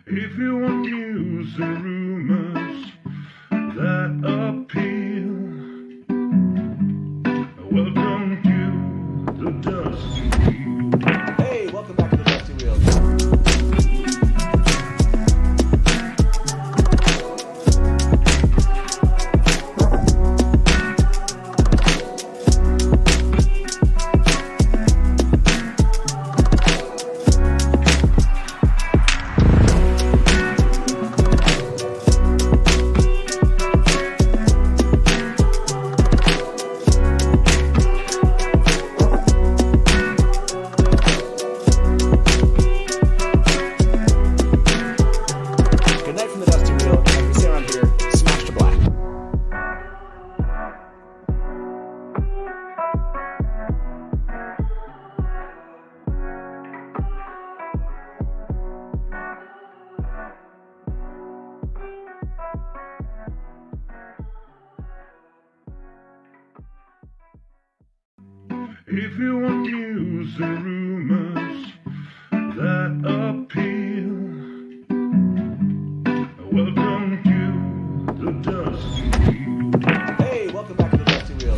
If you want news and rumors that appeal, welcome to the Dusty Wheel. Hey, welcome back to the Dusty Wheel. If you want news and rumors that appeal, welcome to the Dusty Wheel. Hey, welcome back to the Dusty Wheel.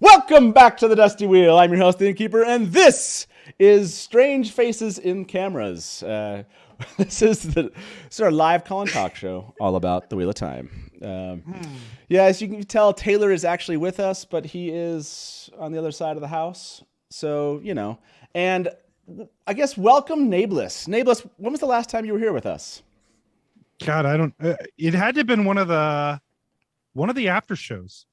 Welcome back to the Dusty Wheel. I'm your host, the Innkeeper, and this is Strange Faces in Cameras. This is our live call and talk show all about the Wheel of Time. Yeah, as you can tell, Taylor is actually with us, but he is on the other side of the house. So, you know, and I guess welcome Nablus. Nablus, when was the last time you were here with us? God, I don't. It had to have been one of the after shows.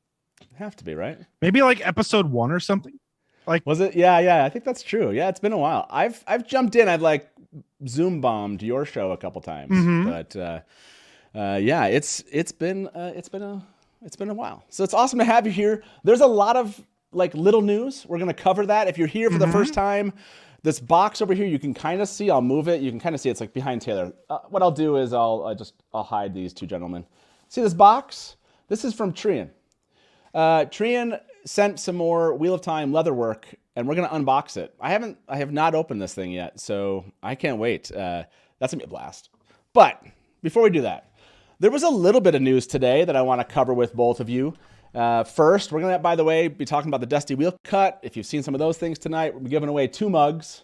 Have to be, right? Maybe like episode 1 or something. Like, was it? Yeah. I think that's true. Yeah, it's been a while. I've jumped in. I've like Zoom bombed your show a couple times, but yeah, it's been a while. So it's awesome to have you here. There's a lot of like little news. We're gonna cover that. If you're here for the first time, this box over here you can kind of see. I'll move it. You can kind of see it's like behind Taylor. What I'll do is I'll hide these two gentlemen. See this box? This is from Trian. Trian sent some more Wheel of Time leatherwork, and we're gonna unbox it. I have not opened this thing yet, so I can't wait. That's gonna be a blast. But before we do that, there was a little bit of news today that I want to cover with both of you. First, we're gonna, by the way, be talking about the Dusty Wheel cut. If you've seen some of those things tonight, we're giving away 2 mugs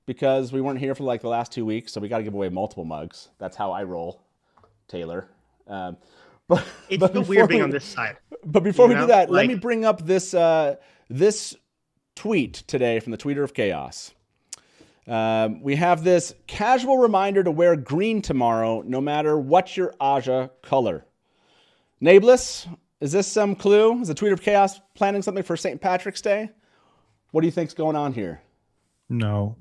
because we weren't here for like the last 2 weeks, so we got to give away multiple mugs. That's how I roll, Taylor. It's weird being on this side. But before we do that, let me bring up this this tweet today from the Tweeter of Chaos. We have this casual reminder to wear green tomorrow, no matter what your Aja color. Nablus, is this some clue? Is the Tweeter of Chaos planning something for St. Patrick's Day? What do you think's going on here? No.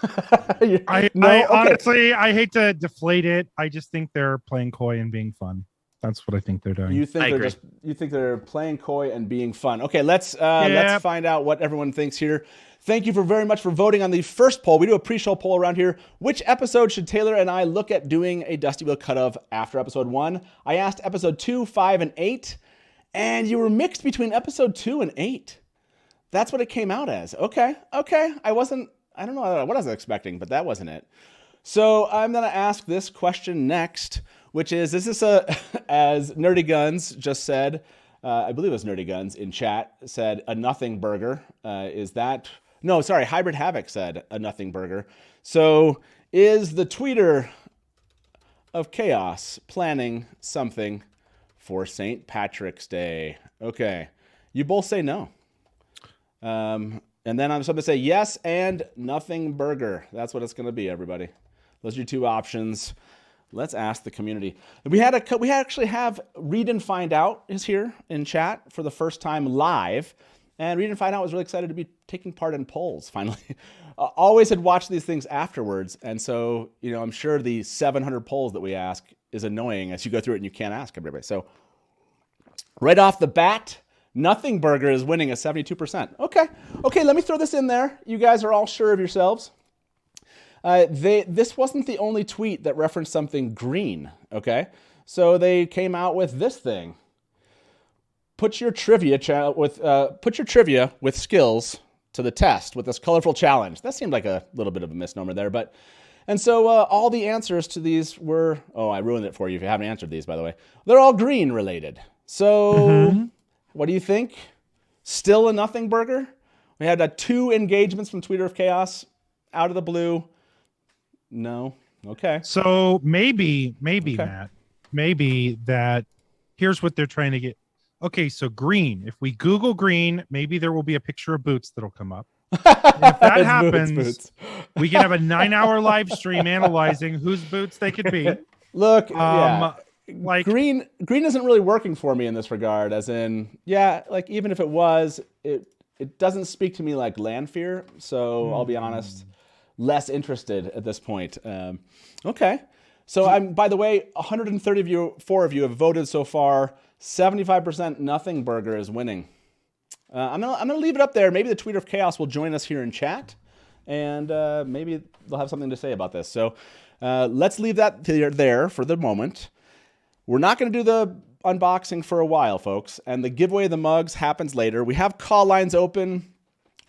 No? I Okay. honestly, I hate to deflate it. I just think they're playing coy and being fun. That's what I think they're doing. You think they're playing coy and being fun. Okay, let's find out what everyone thinks here. Thank you very much for voting on the first poll. We do a pre-show poll around here. Which episode should Taylor and I look at doing a Dusty Wheel cut of after episode 1? I asked episode 2, 5, and 8, and you were mixed between episode 2 and 8. That's what it came out as. Okay. I don't know what I was expecting, but that wasn't it. So I'm going to ask this question next, which is this as Nerdy Guns just said, I believe it was Nerdy Guns in chat, said a nothing burger. Hybrid Havoc said a nothing burger. So is the Tweeter of Chaos planning something for St. Patrick's Day? Okay. You both say no. And then I'm supposed to say yes and nothing burger. That's what it's going to be, everybody. Those are your 2 options. Let's ask the community. We actually have Read and Find Out is here in chat for the first time live. And Read and Find Out was really excited to be taking part in polls, finally. always had watched these things afterwards. And so, I'm sure the 700 polls that we ask is annoying as you go through it and you can't ask everybody. So right off the bat, Nothing Burger is winning at 72%. Okay, let me throw this in there. You guys are all sure of yourselves. This wasn't the only tweet that referenced something green, okay? So they came out with this thing. Put your trivia with skills to the test with this colorful challenge. That seemed like a little bit of a misnomer there, and so all the answers to these were, I ruined it for you if you haven't answered these, by the way. They're all green related. So what do you think? Still a Nothing Burger? We had 2 engagements from Tweeter of Chaos out of the blue. No. Okay. So maybe Okay. Matt, maybe that here's what they're trying to get. Okay, so green. If we Google green, maybe there will be a picture of boots that'll come up. And if that happens, we can have a 9-hour live stream analyzing whose boots they could be. Look, like green isn't really working for me in this regard, as in, like even if it was, it doesn't speak to me like land fear. So I'll be honest, less interested at this point. Okay. So by the way, 134 of you have voted so far. 75% Nothing Burger is winning. I'm gonna leave it up there. Maybe the Tweeter of Chaos will join us here in chat, and maybe they'll have something to say about this. So let's leave that there for the moment. We're not going to do the unboxing for a while, folks, and the giveaway of the mugs happens later. We have call lines open.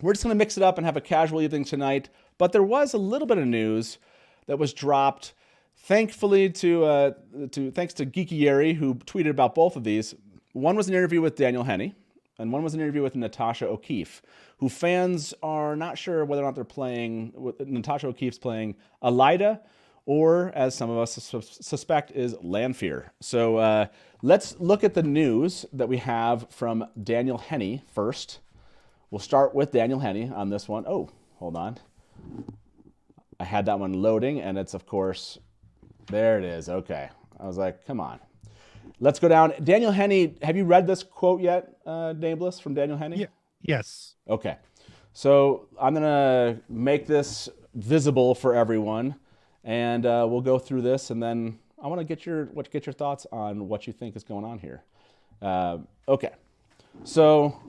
We're just going to mix it up and have a casual evening tonight. But there was a little bit of news that was dropped. Thankfully, thanks to Geekyeri, who tweeted about both of these. One was an interview with Daniel Henney, and one was an interview with Natasha Okeeffe, who fans are not sure whether or not they're playing. Natasha O'Keeffe's playing Alida, or as some of us suspect, is Lanfear. So let's look at the news that we have from Daniel Henney first. We'll start with Daniel Henney on this one. Oh, hold on. I had that one loading, and it's, of course, there it is. Okay. I was like, come on. Let's go down. Daniel Henney, have you read this quote yet, Nameless, from Daniel Henney? Yeah. Yes. Okay. So I'm going to make this visible for everyone, and we'll go through this, and then I want to get your thoughts on what you think is going on here. Okay. So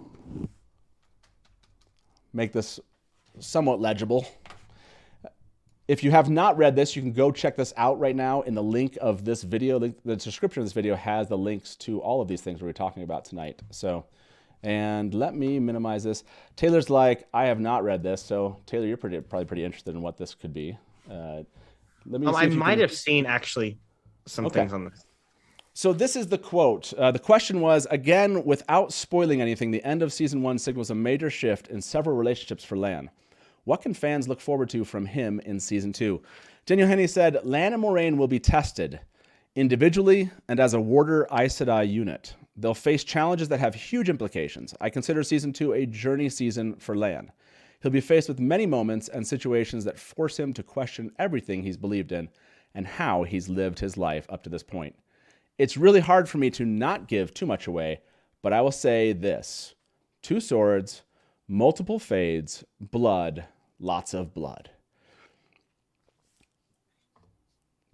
make this somewhat legible. If you have not read this, you can go check this out right now in the link of this video. The description of this video has the links to all of these things we're talking about tonight. So, and let me minimize this. Taylor's like, I have not read this. So Taylor, you're probably pretty interested in what this could be. Let me. I might have seen actually some things on this. So this is the quote. The question was, again, without spoiling anything, the end of season 1 signals a major shift in several relationships for Lan. What can fans look forward to from him in season 2? Daniel Henney said, Lan and Moraine will be tested individually and as a Warder Aes Sedai unit. They'll face challenges that have huge implications. I consider season 2 a journey season for Lan. He'll be faced with many moments and situations that force him to question everything he's believed in and how he's lived his life up to this point. It's really hard for me to not give too much away, but I will say this. 2 swords, multiple fades, blood, lots of blood.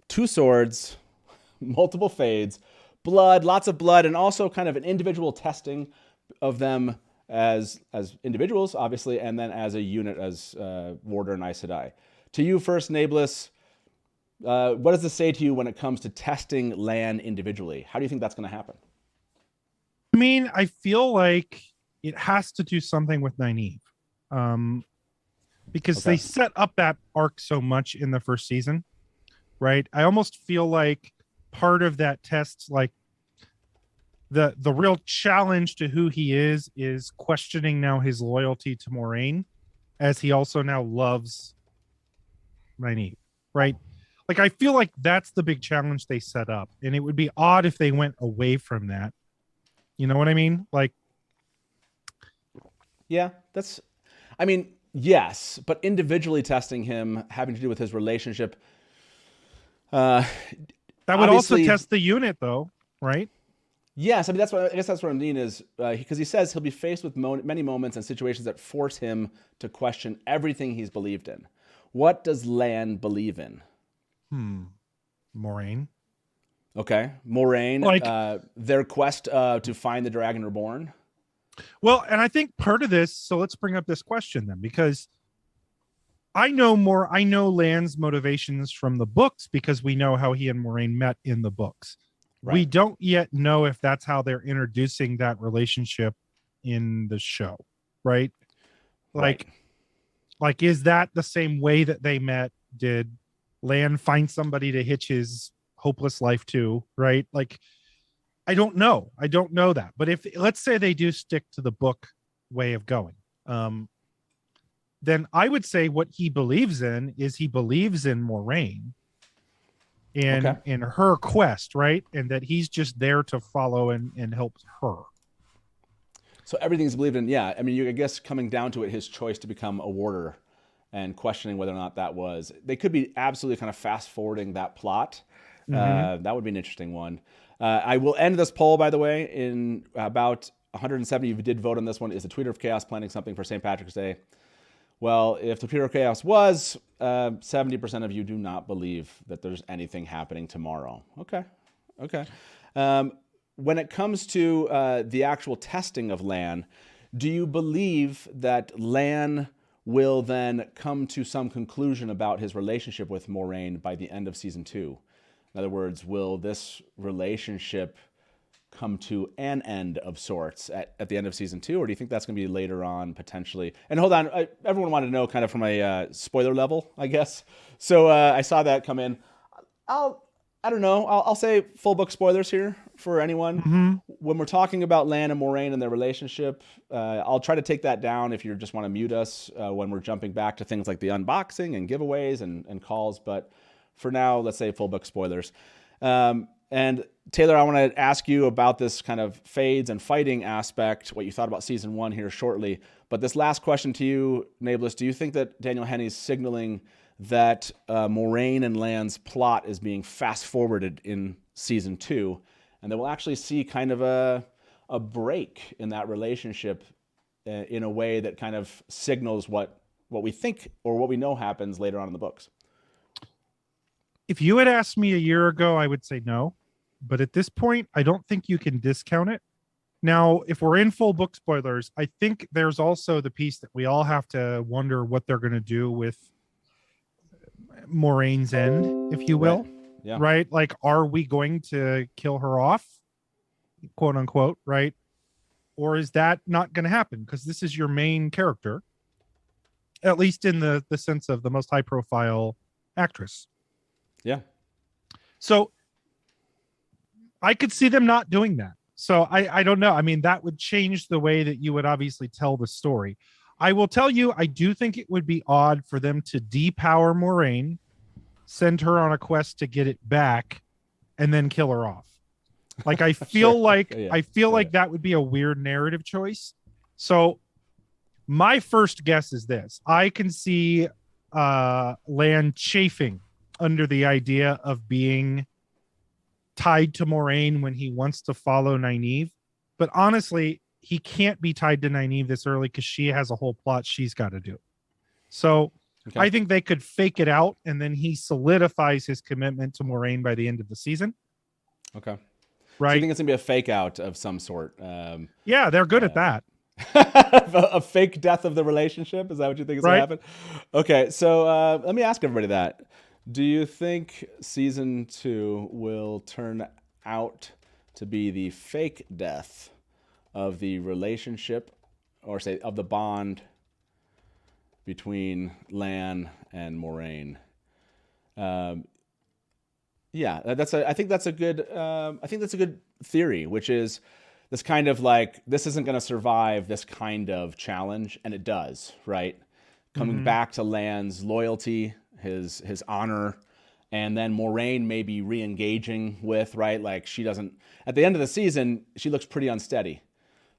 2 swords, multiple fades, blood, lots of blood, and also kind of an individual testing of them as individuals, obviously, and then as a unit, as Warder and Aes Sedai. To you first, Nameless, what does this say to you when it comes to testing Lan individually? How do you think that's going to happen? I mean, I feel like it has to do something with Nynaeve. Because they set up that arc so much in the first season, right? I almost feel like part of that test, like the real challenge to who he is questioning now his loyalty to Moraine, as he also now loves Nynaeve, right? Like, I feel like that's the big challenge they set up, and it would be odd if they went away from that. You know what I mean? Like, yeah, I mean, yes, but individually testing him, having to do with his relationship. That would also test the unit, though, right? Yes, I mean I guess that's what I mean is because he says he'll be faced with many moments and situations that force him to question everything he's believed in. What does Lan believe in? Moraine. Okay, Moraine. Like- Their quest to find the Dragon Reborn. Well, and I think part of this, so let's bring up this question then, because I know Lan's motivations from the books because we know how he and Moraine met in the books. Right. We don't yet know if that's how they're introducing that relationship in the show, right? Right. Like, is that the same way that they met? Did Lan find somebody to hitch his hopeless life to, right? Like, I don't know that. But if, let's say they do stick to the book way of going, then I would say what he believes in is he believes in Moraine and in her quest, right? And that he's just there to follow and help her. So everything's believed in. Yeah, I mean, I guess coming down to it, his choice to become a warder and questioning whether or not that was. They could be absolutely kind of fast forwarding that plot. That would be an interesting one. I will end this poll, by the way, in about 170. You did vote on this one. Is the Tweeter of Chaos planning something for St. Patrick's Day? Well, if the Tweeter of Chaos was, 70% of you do not believe that there's anything happening tomorrow. Okay. When it comes to the actual testing of Lan, do you believe that Lan will then come to some conclusion about his relationship with Moraine by the end of season 2? In other words, will this relationship come to an end of sorts at the end of season 2, or do you think that's going to be later on potentially? And hold on, everyone wanted to know kind of from a spoiler level, I guess. So I saw that come in. I don't know. I'll say full book spoilers here for anyone. When we're talking about Lan and Moraine and their relationship, I'll try to take that down if you just want to mute us when we're jumping back to things like the unboxing and giveaways and calls. But for now, let's say full book spoilers. And Taylor, I want to ask you about this kind of fades and fighting aspect, what you thought about season 1 here shortly. But this last question to you, Nablus, do you think that Daniel Henney's signaling that Moraine and Lan's plot is being fast forwarded in season 2, and that we'll actually see kind of a break in that relationship in a way that kind of signals what we think or what we know happens later on in the books? If you had asked me a year ago, I would say no. But at this point, I don't think you can discount it. Now, if we're in full book spoilers, I think there's also the piece that we all have to wonder what they're going to do with Moraine's end, if you will. Right. Yeah. Right? Like, are we going to kill her off, quote unquote, right? Or is that not going to happen? Because this is your main character, at least in the sense of the most high profile actress. Yeah. So I could see them not doing that. So I don't know. I mean, that would change the way that you would obviously tell the story. I will tell you, I do think it would be odd for them to depower Moraine, send her on a quest to get it back, and then kill her off. Like, I feel like that would be a weird narrative choice. So my first guess is this. I can see Lan chafing under the idea of being tied to Moraine when he wants to follow Nynaeve. But honestly, he can't be tied to Nynaeve this early because she has a whole plot she's got to do. So I think they could fake it out, and then he solidifies his commitment to Moraine by the end of the season. Okay. Right. So you think it's going to be a fake out of some sort? Yeah, they're good at that. A fake death of the relationship? Is that what you think is going to happen? Okay, so let me ask everybody that. Do you think season 2 will turn out to be the fake death of the relationship, or say of the bond between Lan and Moraine? Yeah, I think that's a good theory, which is this kind of like, this isn't going to survive this kind of challenge, and it does, right? Coming back to Lan's loyalty, his honor, and then Moraine may be re-engaging with, right? Like, she doesn't, at the end of the season, she looks pretty unsteady.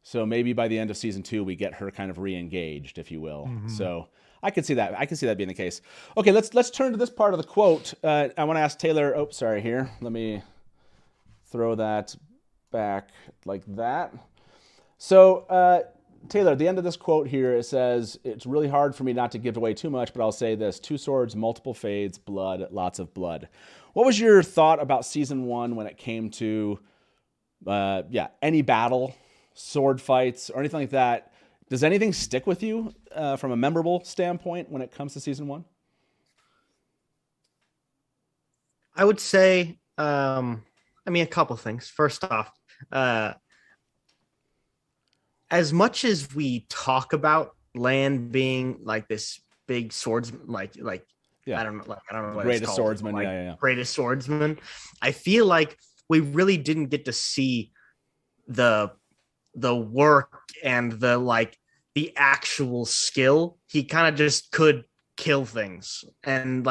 So maybe by the end of season 2, we get her kind of re-engaged, if you will. So I can see that. I can see that being the case. Okay, let's turn to this part of the quote. I want to ask Taylor. Oh, sorry. Here, let me throw that back like that. So, Taylor, at the end of this quote here, it says, "It's really hard for me not to give away too much, but I'll say this: 2 swords, multiple fades, blood, lots of blood." What was your thought about season 1 when it came to, any battle, sword fights, or anything like that? Does anything stick with you from a memorable standpoint when it comes to season 1? I would say, a couple things. First off, as much as we talk about Land being like this big swordsman, I don't know what Greatest it's called. swordsman, Greatest swordsman. I feel like we really didn't get to see the work and the actual skill. He kind of just could kill things, and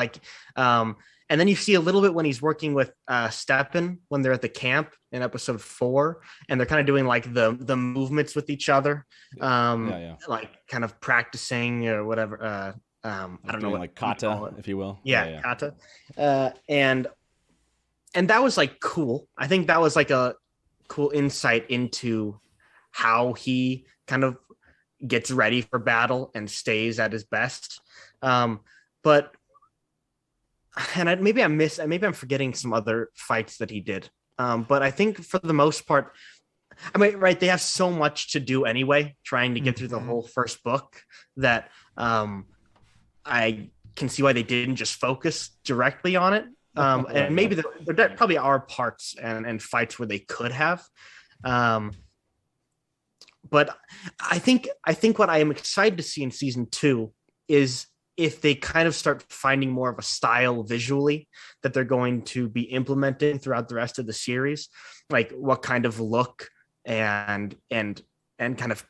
and then you see a little bit when he's working with Steppen when they're at the camp in episode 4, and they're kind of doing like the movements with each other, like kind of practicing or whatever. I don't know, like kata, if you will. Kata, and that was like cool. I think that was like a cool insight into how he kind of gets ready for battle and stays at his best. But maybe I'm forgetting some other fights that he did. But I think for the most part, they have so much to do anyway, trying to get through the whole first book, that I can see why they didn't just focus directly on it. And maybe there probably are parts and fights where they could have. But I think what I am excited to see in season 2 is if they kind of start finding more of a style visually that they're going to be implementing throughout the rest of the series, like what kind of look and kind of,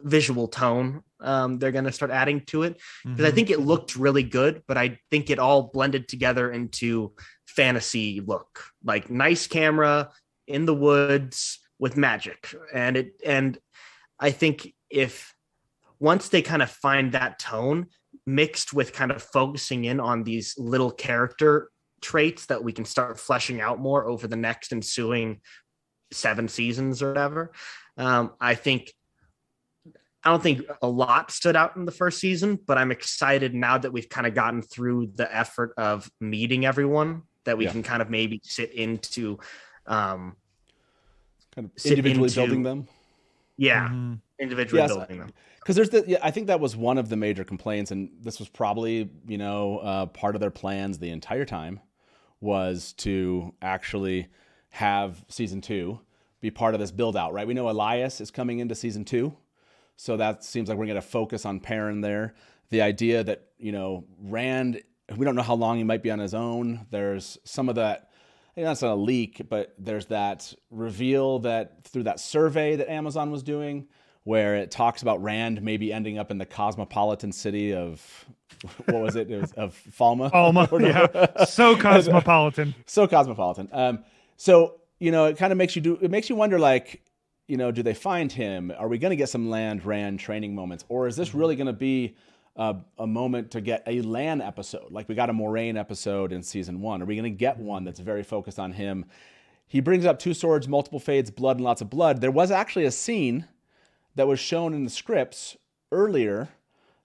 visual tone they're going to start adding to it. Because I think it looked really good, but I think it all blended together into fantasy look, like nice camera in the woods with magic. And I think if once they kind of find that tone mixed with kind of focusing in on these little character traits that we can start fleshing out more over the next ensuing 7 seasons or whatever, I don't think a lot stood out in the first season, but I'm excited now that we've kind of gotten through the effort of meeting everyone, that we can kind of maybe sit into kind of individually building them. Individually building them. Because I think that was one of the major complaints, and this was probably, part of their plans the entire time, was to actually have season 2 be part of this build out, right? We know Elias is coming into season 2, so that seems like we're going to focus on Perrin there. The idea that, Rand, we don't know how long he might be on his own. There's some of that, that's not a leak, but there's that reveal that through that survey that Amazon was doing, where it talks about Rand maybe ending up in the cosmopolitan city of, what was it? It was of Falma. Falma, yeah. So cosmopolitan. So cosmopolitan. So, it kind of makes you wonder, like, do they find him? Are we going to get some Rand training moments? Or is this really going to be a moment to get a Lan episode? Like we got a Moraine episode in season 1. Are we going to get one that's very focused on him? He brings up 2 swords, multiple fades, blood, and lots of blood. There was actually a scene that was shown in the scripts earlier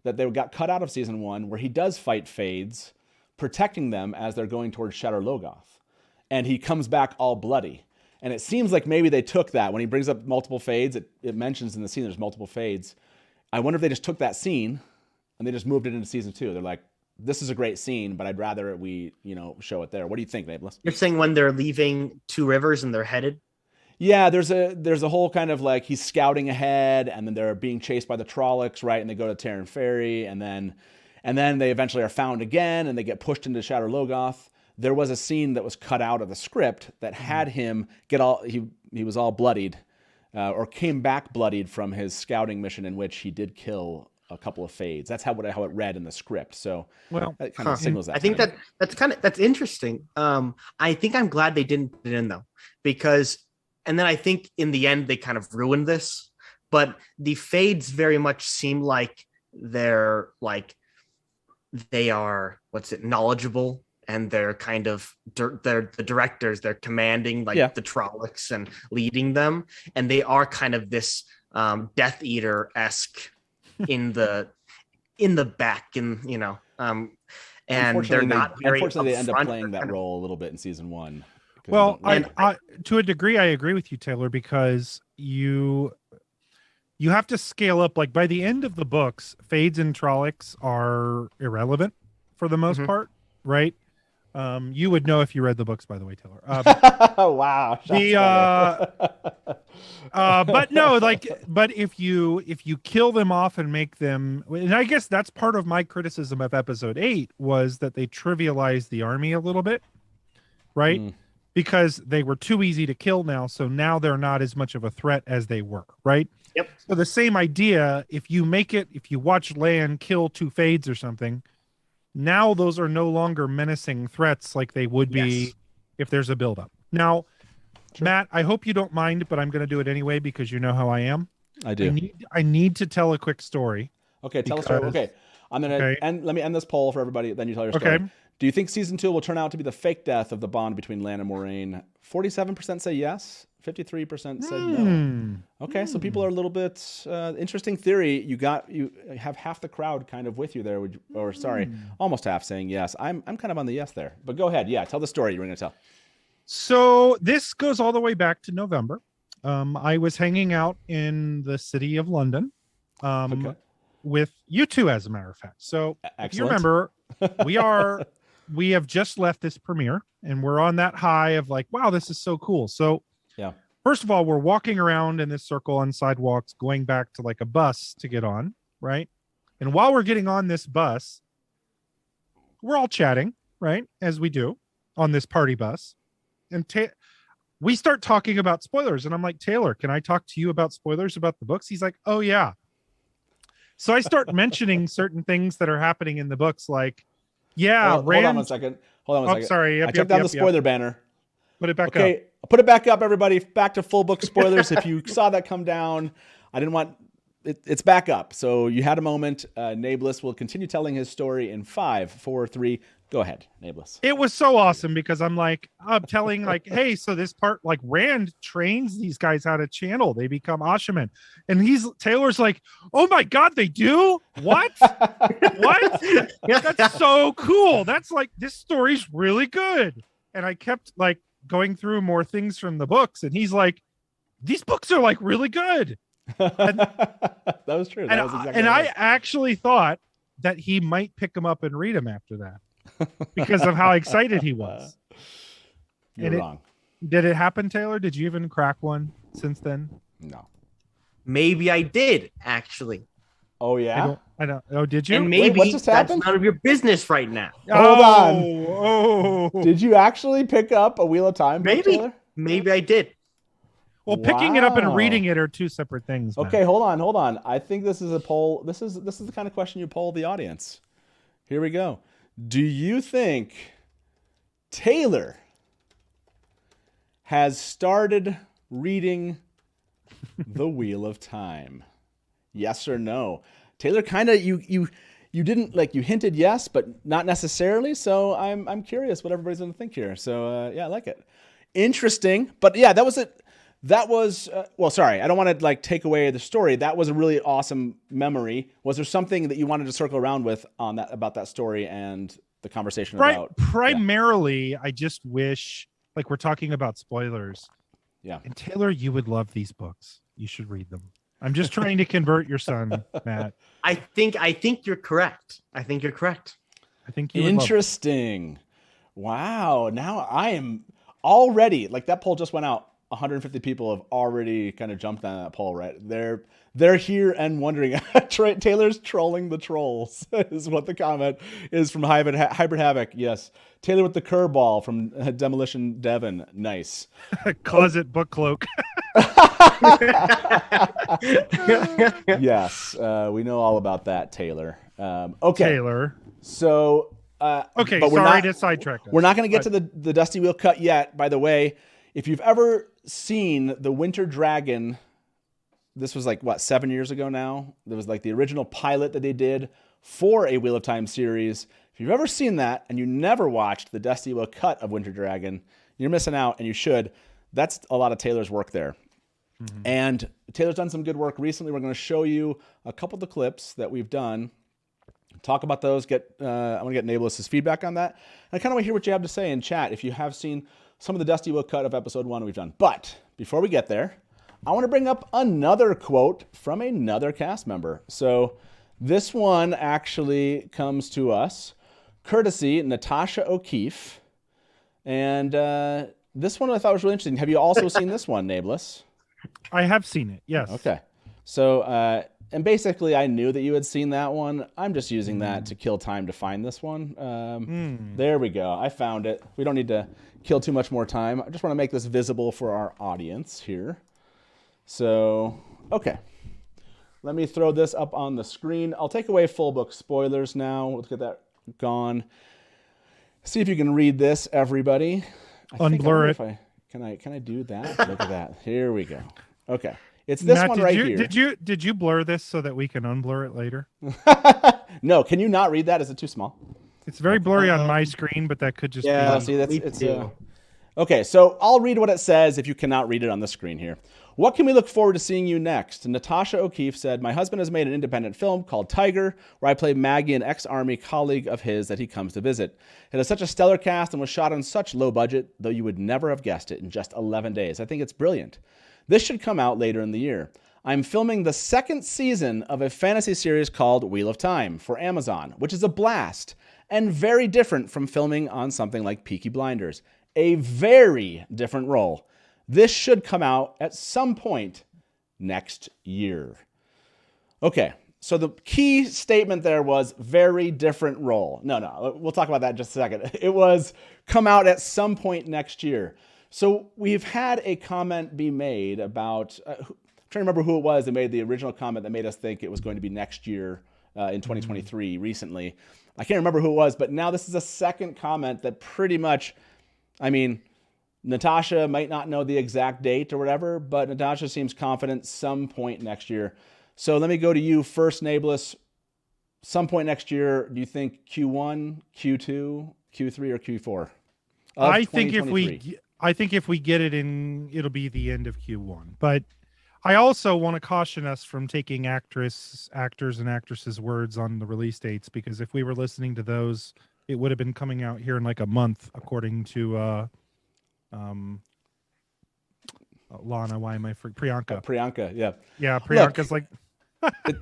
that they got cut out of season 1 where he does fight fades, protecting them as they're going towards Shadar Logoth. And he comes back all bloody. And it seems like maybe they took that. When he brings up multiple fades, it mentions in the scene there's multiple fades. I wonder if they just took that scene and they just moved it into season 2. They're like, this is a great scene, but I'd rather we, show it there. What do you think, Nablus? You're saying when they're leaving Two Rivers and they're headed? Yeah, there's a whole kind of like he's scouting ahead, and then they're being chased by the Trollocs, right? And they go to Terran Ferry, and then they eventually are found again, and they get pushed into Shadar Logoth. There was a scene that was cut out of the script that had him he was all bloodied, or came back bloodied from his scouting mission in which he did kill a couple of fades. That's how it read in the script. So that kind of signals that. I think that's interesting. I think I'm glad they didn't put it in though, because. And then I think in the end, they kind of ruined this, but the fades very much seem like they are knowledgeable and they're kind of they're the directors. They're commanding like the Trollocs and leading them, and they are kind of this Death Eater-esque in the back, and and they're not very. Unfortunately, they end up playing that role a little bit in season 1. Well, I to a degree, I agree with you, Taylor, because you have to scale up. Like by the end of the books, Fades and Trollocs are irrelevant for the most part, right? You would know if you read the books, by the way, Taylor. Wow. But no, but if you kill them off and make them, and I guess that's part of my criticism of episode 8 was that they trivialized the army a little bit, right? Because they were too easy to kill now, so now they're not as much of a threat as they were, right? Yep. So the same idea, if you watch Lan kill 2 Fades or something, now those are no longer menacing threats like they would be if there's a buildup. Now, Matt, I hope you don't mind, but I'm going to do it anyway because you know how I am. I do. I need to tell a quick story. Okay, tell a story. Okay, I'm gonna let me end this poll for everybody. Then you tell your story. Okay. Do you think season 2 will turn out to be the fake death of the bond between Lan and Moraine? 47% say yes. 53% said no. Okay, so people are a little bit interesting theory. You have half the crowd kind of with you there, almost half saying yes. I'm kind of on the yes there. But go ahead. Yeah, tell the story you were going to tell. So this goes all the way back to November. I was hanging out in the city of London with you two, as a matter of fact. So if you remember, we have just left this premiere and we're on that high of like, wow, this is so cool. So first of all, we're walking around in this circle on sidewalks, going back to like a bus to get on, right? And while we're getting on this bus, we're all chatting, right? As we do on this party bus. And we start talking about spoilers. And I'm like, Taylor, can I talk to you about spoilers about the books? He's like, oh, yeah. So I start mentioning certain things that are happening in the books, like, hold on one second. Sorry. I took down the spoiler banner. Put it back up. Okay, put it back up, everybody. Back to full book spoilers. If you saw that come down, I didn't want it's back up. So you had a moment. Nablus will continue telling his story in 5, 4, 3. Go ahead, Nablus. It was so awesome because I'm telling like, hey, so this part, like Rand trains these guys how to channel. They become Ashaman. And Taylor's like, oh my God, they do? What? What? That's so cool. That's like, this story's really good. And I kept like going through more things from the books. And he's like, these books are like really good. And, that was true. That was exactly I actually thought that he might pick them up and read them after that. Because of how excited he was. You're wrong. Did it happen, Taylor? Did you even crack one since then? No. Maybe I did, actually. Oh, yeah? I don't. Oh, did you? And maybe what just happened? That's none of your business right now. Hold on. Oh. Did you actually pick up A Wheel of Time? Maybe I did. Well, picking it up and reading it are two separate things. Okay, hold on. I think this is a poll. This is the kind of question you poll the audience. Here we go. Do you think Taylor has started reading The Wheel of Time? Yes or no? Taylor, kind of you didn't like, you hinted yes, but not necessarily. So I'm curious what everybody's going to think here. So I like it. Interesting, but yeah, that was it. That was well, sorry, I don't want to like take away the story. That was a really awesome memory. Was there something that you wanted to circle around with on that, about that story and the conversation about? Primarily, I just wish, like, we're talking about spoilers. Yeah. And Taylor, you would love these books. You should read them. I'm just trying to convert your son, Matt. I think you're correct. I think you're correct. I think you interesting. Wow. Now I am already, like, that poll just went out. 150 people have already kind of jumped on that poll, right? They're here and wondering. Taylor's trolling the trolls is what the comment is from Hybrid Havoc. Yes. Taylor with the curveball from Demolition Devon. Nice. Closet book cloak. Yes. We know all about that, Taylor. Okay. Taylor. So, okay, but sorry to sidetrack us. We're not going to get to the Dusty Wheel cut yet. By the way, if you've ever seen The Winter Dragon, this was like, what, 7 years ago now? There was like the original pilot that they did for a Wheel of Time series. If If you've ever seen that and you never watched the Dusty WoT cut of Winter Dragon, you're missing out, and you should. That's a lot of Taylor's work there. Mm-hmm. And Taylor's done some good work recently. We're going to show you a couple of the clips that we've done, talk about those. I want to get Nablus' feedback on that. And I kind of want to hear what you have to say in chat if you have seen some of the Dusty WoT cut of episode 1 we've done. But before we get there, I want to bring up another quote from another cast member. So this one actually comes to us courtesy Natasha Okeeffe. And this one I thought was really interesting. Have you also seen this one, Nablus? I have seen it, yes. Okay. So, and basically I knew that you had seen that one. I'm just using that to kill time to find this one. There we go. I found it. We don't need to kill too much more time. I just want to make this visible for our audience here. So, okay. Let me throw this up on the screen. I'll take away full book spoilers now. Let's get that gone. See if you can read this, everybody. Unblur it. Can I do that? Look at that. Here we go. Okay. It's this Matt, one right here. Did you blur this so that we can unblur it later? No, can you not read that? Is it too small? It's very blurry on my screen, but that could just be... See, it's okay, so I'll read what it says if you cannot read it on the screen here. What can we look forward to seeing you next? Natasha Okeeffe said, my husband has made an independent film called Tiger, where I play Maggie, an ex-army colleague of his that he comes to visit. It has such a stellar cast and was shot on such low budget, though you would never have guessed it in just 11 days. I think it's brilliant. This should come out later in the year. I'm filming the second season of a fantasy series called Wheel of Time for Amazon, which is a blast and very different from filming on something like Peaky Blinders. A very different role. This should come out at some point next year. Okay, so the key statement there was very different role. No, we'll talk about that in just a second. It was come out at some point next year. So we've had a comment be made about, I'm trying to remember who it was that made the original comment that made us think it was going to be next year in 2023 recently. I can't remember who it was, but now this is a second comment that pretty much, I mean, Natasha might not know the exact date or whatever, but Natasha seems confident some point next year. So let me go to you first, Nablus. Some point next year, do you think Q1, Q2, Q3, or Q4? I think if we get it in, it'll be the end of Q1. But I also want to caution us from taking actors and actresses' words on the release dates, because if we were listening to those, it would have been coming out here in like a month, according to Lana. Why am I for Priyanka? Priyanka, yeah. Yeah, Priyanka's like...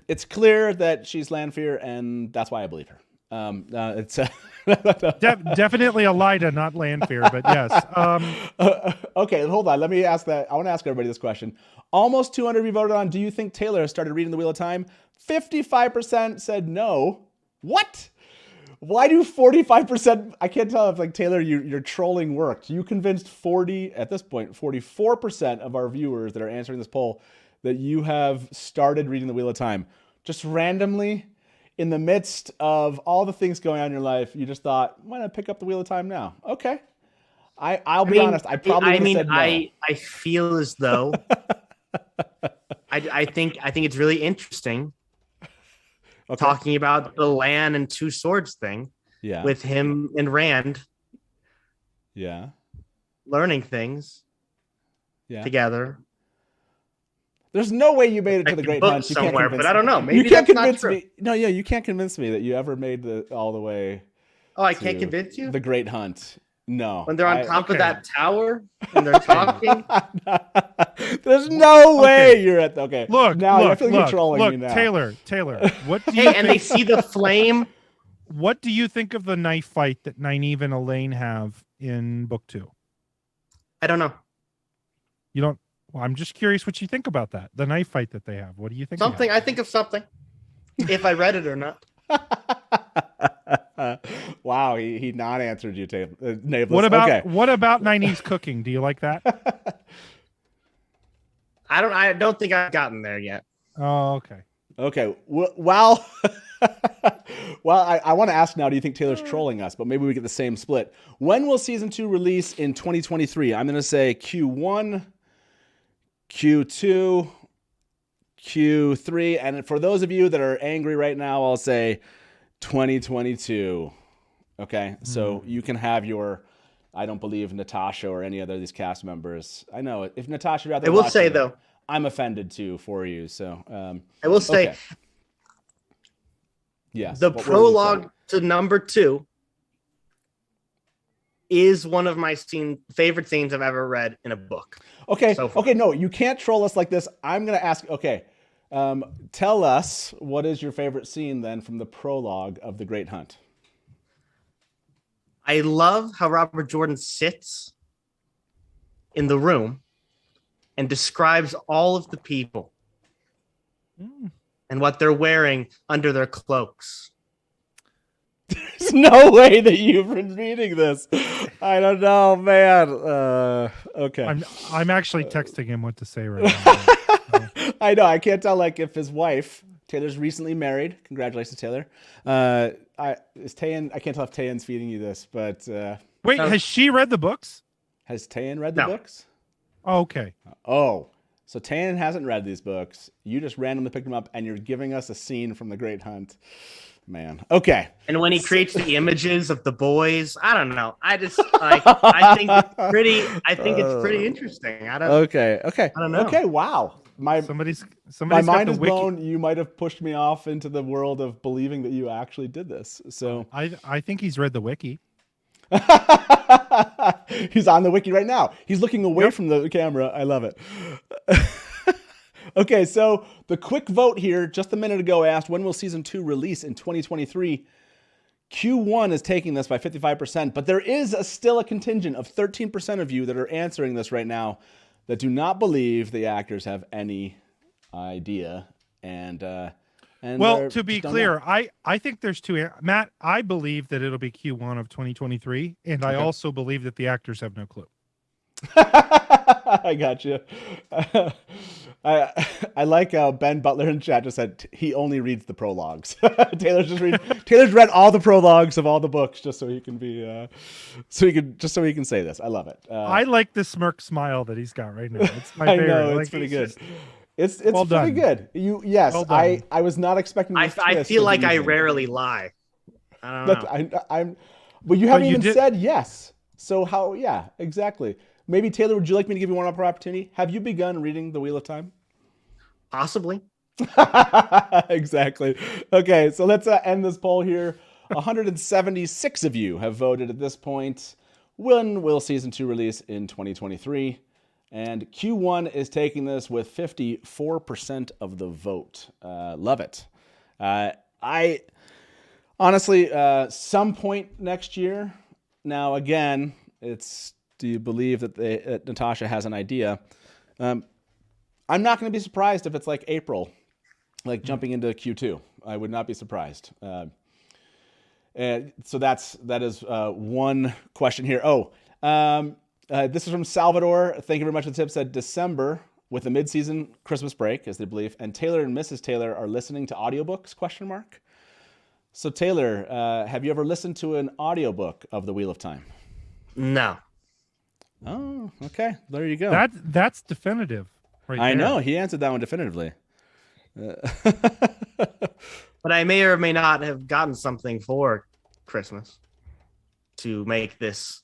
it's clear that she's Lanfear, and that's why I believe her. It's definitely a Lida, not Lanfear, but yes. Okay, hold on. Let me ask that. I want to ask everybody this question. Almost 200 of you voted on, do you think Taylor has started reading The Wheel of Time? 55% said no. What? Why do 45%? I can't tell if, like, Taylor, your trolling worked. You convinced 44% of our viewers that are answering this poll that you have started reading The Wheel of Time. Just randomly, in the midst of all the things going on in your life, you just thought, why not pick up The Wheel of Time now? Okay. I'll be honest. I probably would have said no. I feel as though I think it's really interesting talking about the Lan and Two Swords thing. Yeah. With him and Rand. Yeah. Learning things. Yeah. Together. There's no way you made it to the Great Hunt. You somewhere, but I don't know. Maybe you can't that's convince not true. me. No, yeah, you can't convince me that you ever made all the way. Oh, I can't convince you? The Great Hunt. No. When they're on top of that tower and they're talking. There's no way you're at the Look, now I feel like you're trolling me now. Taylor, what do you and they see the flame. What do you think of the knife fight that Nynaeve and Elaine have in book 2? I don't know. You don't. Well, I'm just curious what you think about that. The knife fight that they have. What do you think? Something. I think of something. If I read it or not. Wow, he not answered you, Nablus. What about Nynaeve's cooking? Do you like that? I don't think I've gotten there yet. Oh, okay. Okay. Well, I want to ask now, do you think Taylor's trolling us? But maybe we get the same split. When will season 2 release in 2023? I'm going to say Q1, Q2, Q3. And for those of you that are angry right now, I'll say 2022. Okay, so you can have your. I don't believe Natasha or any other of these cast members. I know if Natasha rather. I will watch say it, though, I'm offended too for you. So I will say okay. Yes. the what would you say? prologue to number 2 is one of my favorite scenes I've ever read in a book. Okay. so far. Okay. No, you can't troll us like this. I'm gonna ask. Okay. Tell us what is your favorite scene then from the prologue of The Great Hunt. I love how Robert Jordan sits in the room and describes all of the people and what they're wearing under their cloaks. There's no way that you've been reading this. I don't know, man. Okay. I'm actually texting him what to say right now. I know. I can't tell like if his wife, Taylor's recently married. Congratulations, Taylor. Is Tayan? I can't tell if Tayan's feeding you this, but Wait, has she read the books? has Tayan read the No. books? Oh, okay. Oh, so Tayan hasn't read these books. You just randomly picked them up, and you're giving us a scene from The Great Hunt. Man. Okay. And when he creates the images of the boys, I don't know. I just like I think it's pretty interesting. I don't Okay. Okay. I don't know. Okay. Wow. My Somebody's mind got the is wiki. blown. You might have pushed me off into the world of believing that you actually did this. So I think he's read the wiki. he's on the wiki right now. He's looking away from the camera. I love it. Okay, so the quick vote here just a minute ago asked, when will season 2 release in 2023? Q1 is taking this by 55%, but there is still a contingent of 13% of you that are answering this right now that do not believe the actors have any idea. And Well, to be clear, I think there's two. Matt, I believe that it'll be Q1 of 2023, and I also believe that the actors have no clue. I got you. I like Ben Butler in chat just said he only reads the prologues. Taylor's read all the prologues of all the books just so he can be so he can say this. I love it. I like the smirk smile that he's got right now. It's my I favorite. know, Like, it's pretty good. just- It's Well pretty done. good. Yes, Well done. I was not expecting. I this twist feel of like the I evening. rarely lie. I don't know. I'm but you haven't you even did- said yes. So how? Yeah, exactly. Maybe Taylor, would you like me to give you one more opportunity? Have you begun reading The Wheel of Time? Possibly. Exactly. Okay, so let's end this poll here. 176 of you have voted at this point. When will season 2 release in 2023? And Q1 is taking this with 54% of the vote. Love it. I honestly, some point next year. Now, again, it's do you believe that Natasha has an idea? I'm not going to be surprised if it's like April, like jumping into Q2. I would not be surprised. And so that is one question here. This is from Salvador. Thank you very much for the tip. Said December with the mid-season Christmas break, as they believe, and Taylor and Mrs. Taylor are listening to audiobooks? ? So Taylor, have you ever listened to an audiobook of The Wheel of Time? No. Oh, okay. There you go. That's definitive. Right I there. know. He answered that one definitively. But I may or may not have gotten something for Christmas to make this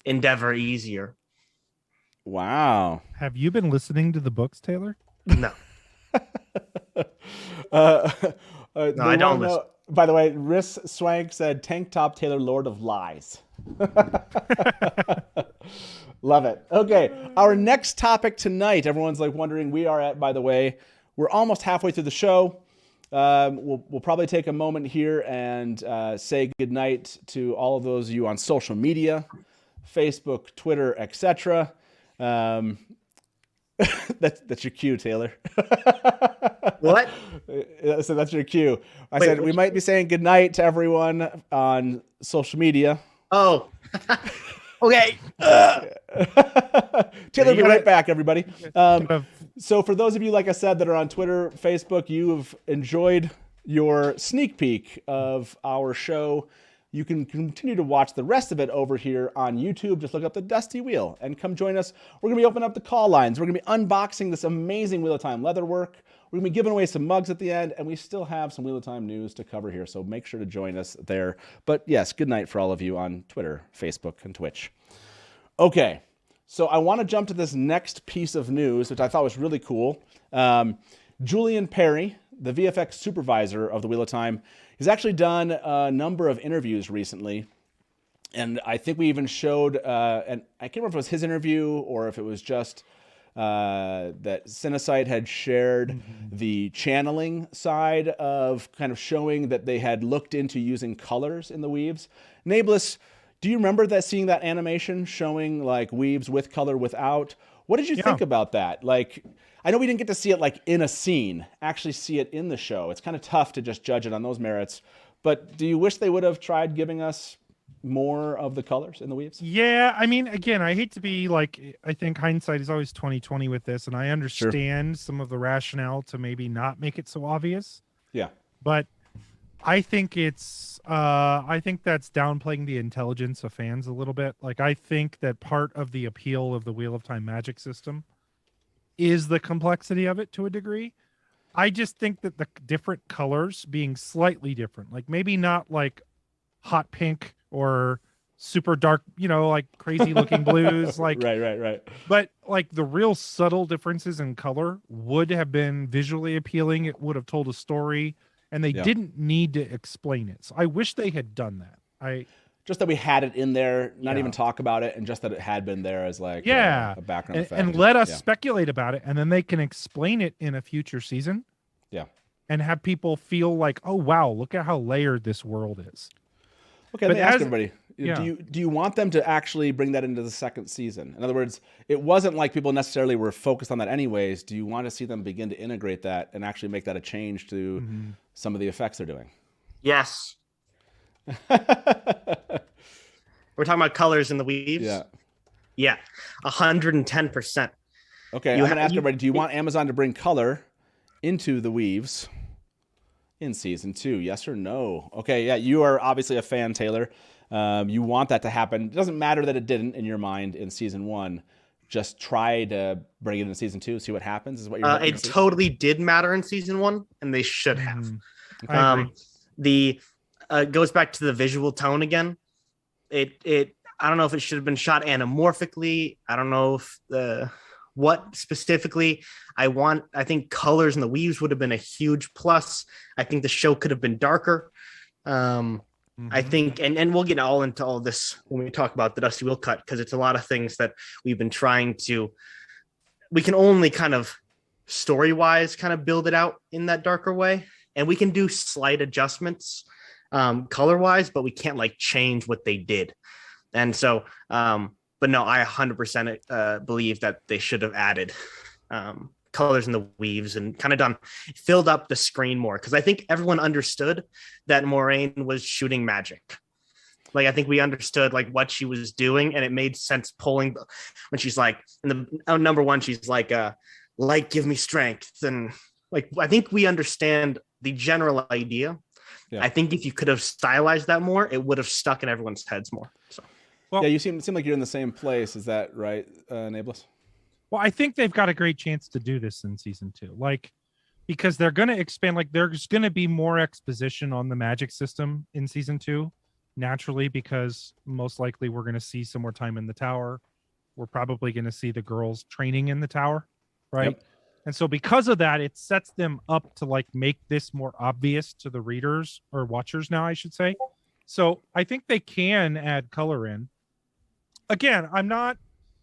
endeavor easier. Wow. Have you been listening to the books, Taylor? No. I don't listen. By the way, Riss Swank said Tank Top Taylor, Lord of Lies. Love it. Okay, our next topic tonight. Everyone's like wondering. We are at. By the way, we're almost halfway through the show. We'll probably take a moment here and say goodnight to all of those of you on social media, Facebook, Twitter, etc. That's your cue, Taylor. What? So that's your cue. I said we might be saying goodnight to everyone on social media. Oh. Okay. Taylor, be right back, everybody. Of- So for those of you, like I said, that are on Twitter, Facebook, you've enjoyed your sneak peek of our show. You can continue to watch the rest of it over here on YouTube. Just look up the Dusty Wheel and come join us. We're going to be opening up the call lines. We're going to be unboxing this amazing Wheel of Time leatherwork. We're going to be giving away some mugs at the end, and we still have some Wheel of Time news to cover here, so make sure to join us there. But yes, good night for all of you on Twitter, Facebook, and Twitch. Okay, so I want to jump to this next piece of news, which I thought was really cool. Julian Perry, the VFX supervisor of the Wheel of Time, he's actually done a number of interviews recently. And I think we even showed, and I can't remember if it was his interview or if it was just that Cinesight had shared the channeling side of kind of showing that they had looked into using colors in the weaves. Nablus, do you remember that seeing that animation showing like weaves with color, without? What did you think about that? Like, I know we didn't get to see it like in a scene, actually see it in the show. It's kind of tough to just judge it on those merits. But do you wish they would have tried giving us more of the colors in the weaves? Yeah, I mean, again, I hate to be like, I think hindsight is always 20/20 with this, and I understand some of the rationale to maybe not make it so obvious. Yeah. But I think I think that's downplaying the intelligence of fans a little bit. Like, I think that part of the appeal of the Wheel of Time magic system is the complexity of it to a degree. I just think that the different colors being slightly different, like maybe not like hot pink or super dark, like crazy looking blues, like right. But like the real subtle differences in color would have been visually appealing. It would have told a story, and they didn't need to explain it. So I wish they had done that. Just that we had it in there, not even talk about it, and just that it had been there as like a background effect. And let us speculate about it, and then they can explain it in a future season. Yeah. And have people feel like, oh wow, look at how layered this world is. Okay, let me ask everybody. Do you want them to actually bring that into the second season? In other words, it wasn't like people necessarily were focused on that anyways. Do you want to see them begin to integrate that and actually make that a change to some of the effects they're doing? Yes. We're talking about colors in the weaves? Yeah. 110%. Okay, I'm going to ask everybody, do you want Amazon to bring color into the weaves in season 2? Yes or no? Okay, yeah, you are obviously a fan, Taylor. You want that to happen. It doesn't matter that it didn't in your mind in season 1. Just try to bring it into season 2, see what happens. Is what you're it totally did matter in season 1, and they should have. Okay. Goes back to the visual tone again. It I don't know if it should have been shot anamorphically. I don't know if what specifically. I think colors in the weaves would have been a huge plus. I think the show could have been darker. I think, and we'll get all into all this when we talk about the Dusty Wheel cut, because it's a lot of things that we've been trying to, we can only kind of story-wise kind of build it out in that darker way. And we can do slight adjustments color-wise, but we can't like change what they did. And so, but no, I 100% believe that they should have added colors in the weaves and kind of filled up the screen more, because I think everyone understood that Moraine was shooting magic. Like, I think we understood like what she was doing, and it made sense pulling when she's like in the number 1, she's like light give me strength, and like I think we understand the general idea. I think if you could have stylized that more, it would have stuck in everyone's heads more. So well, you seem like you're in the same place. Is that right, Nablus? Well, I think they've got a great chance to do this in season 2, like, because they're going to expand. Like, there's going to be more exposition on the magic system in season 2, naturally, because most likely we're going to see some more time in the tower. We're probably going to see the girls training in the tower, right? Yep. And so because of that, it sets them up to like make this more obvious to the readers or watchers now, I should say. So I think they can add color in. Again,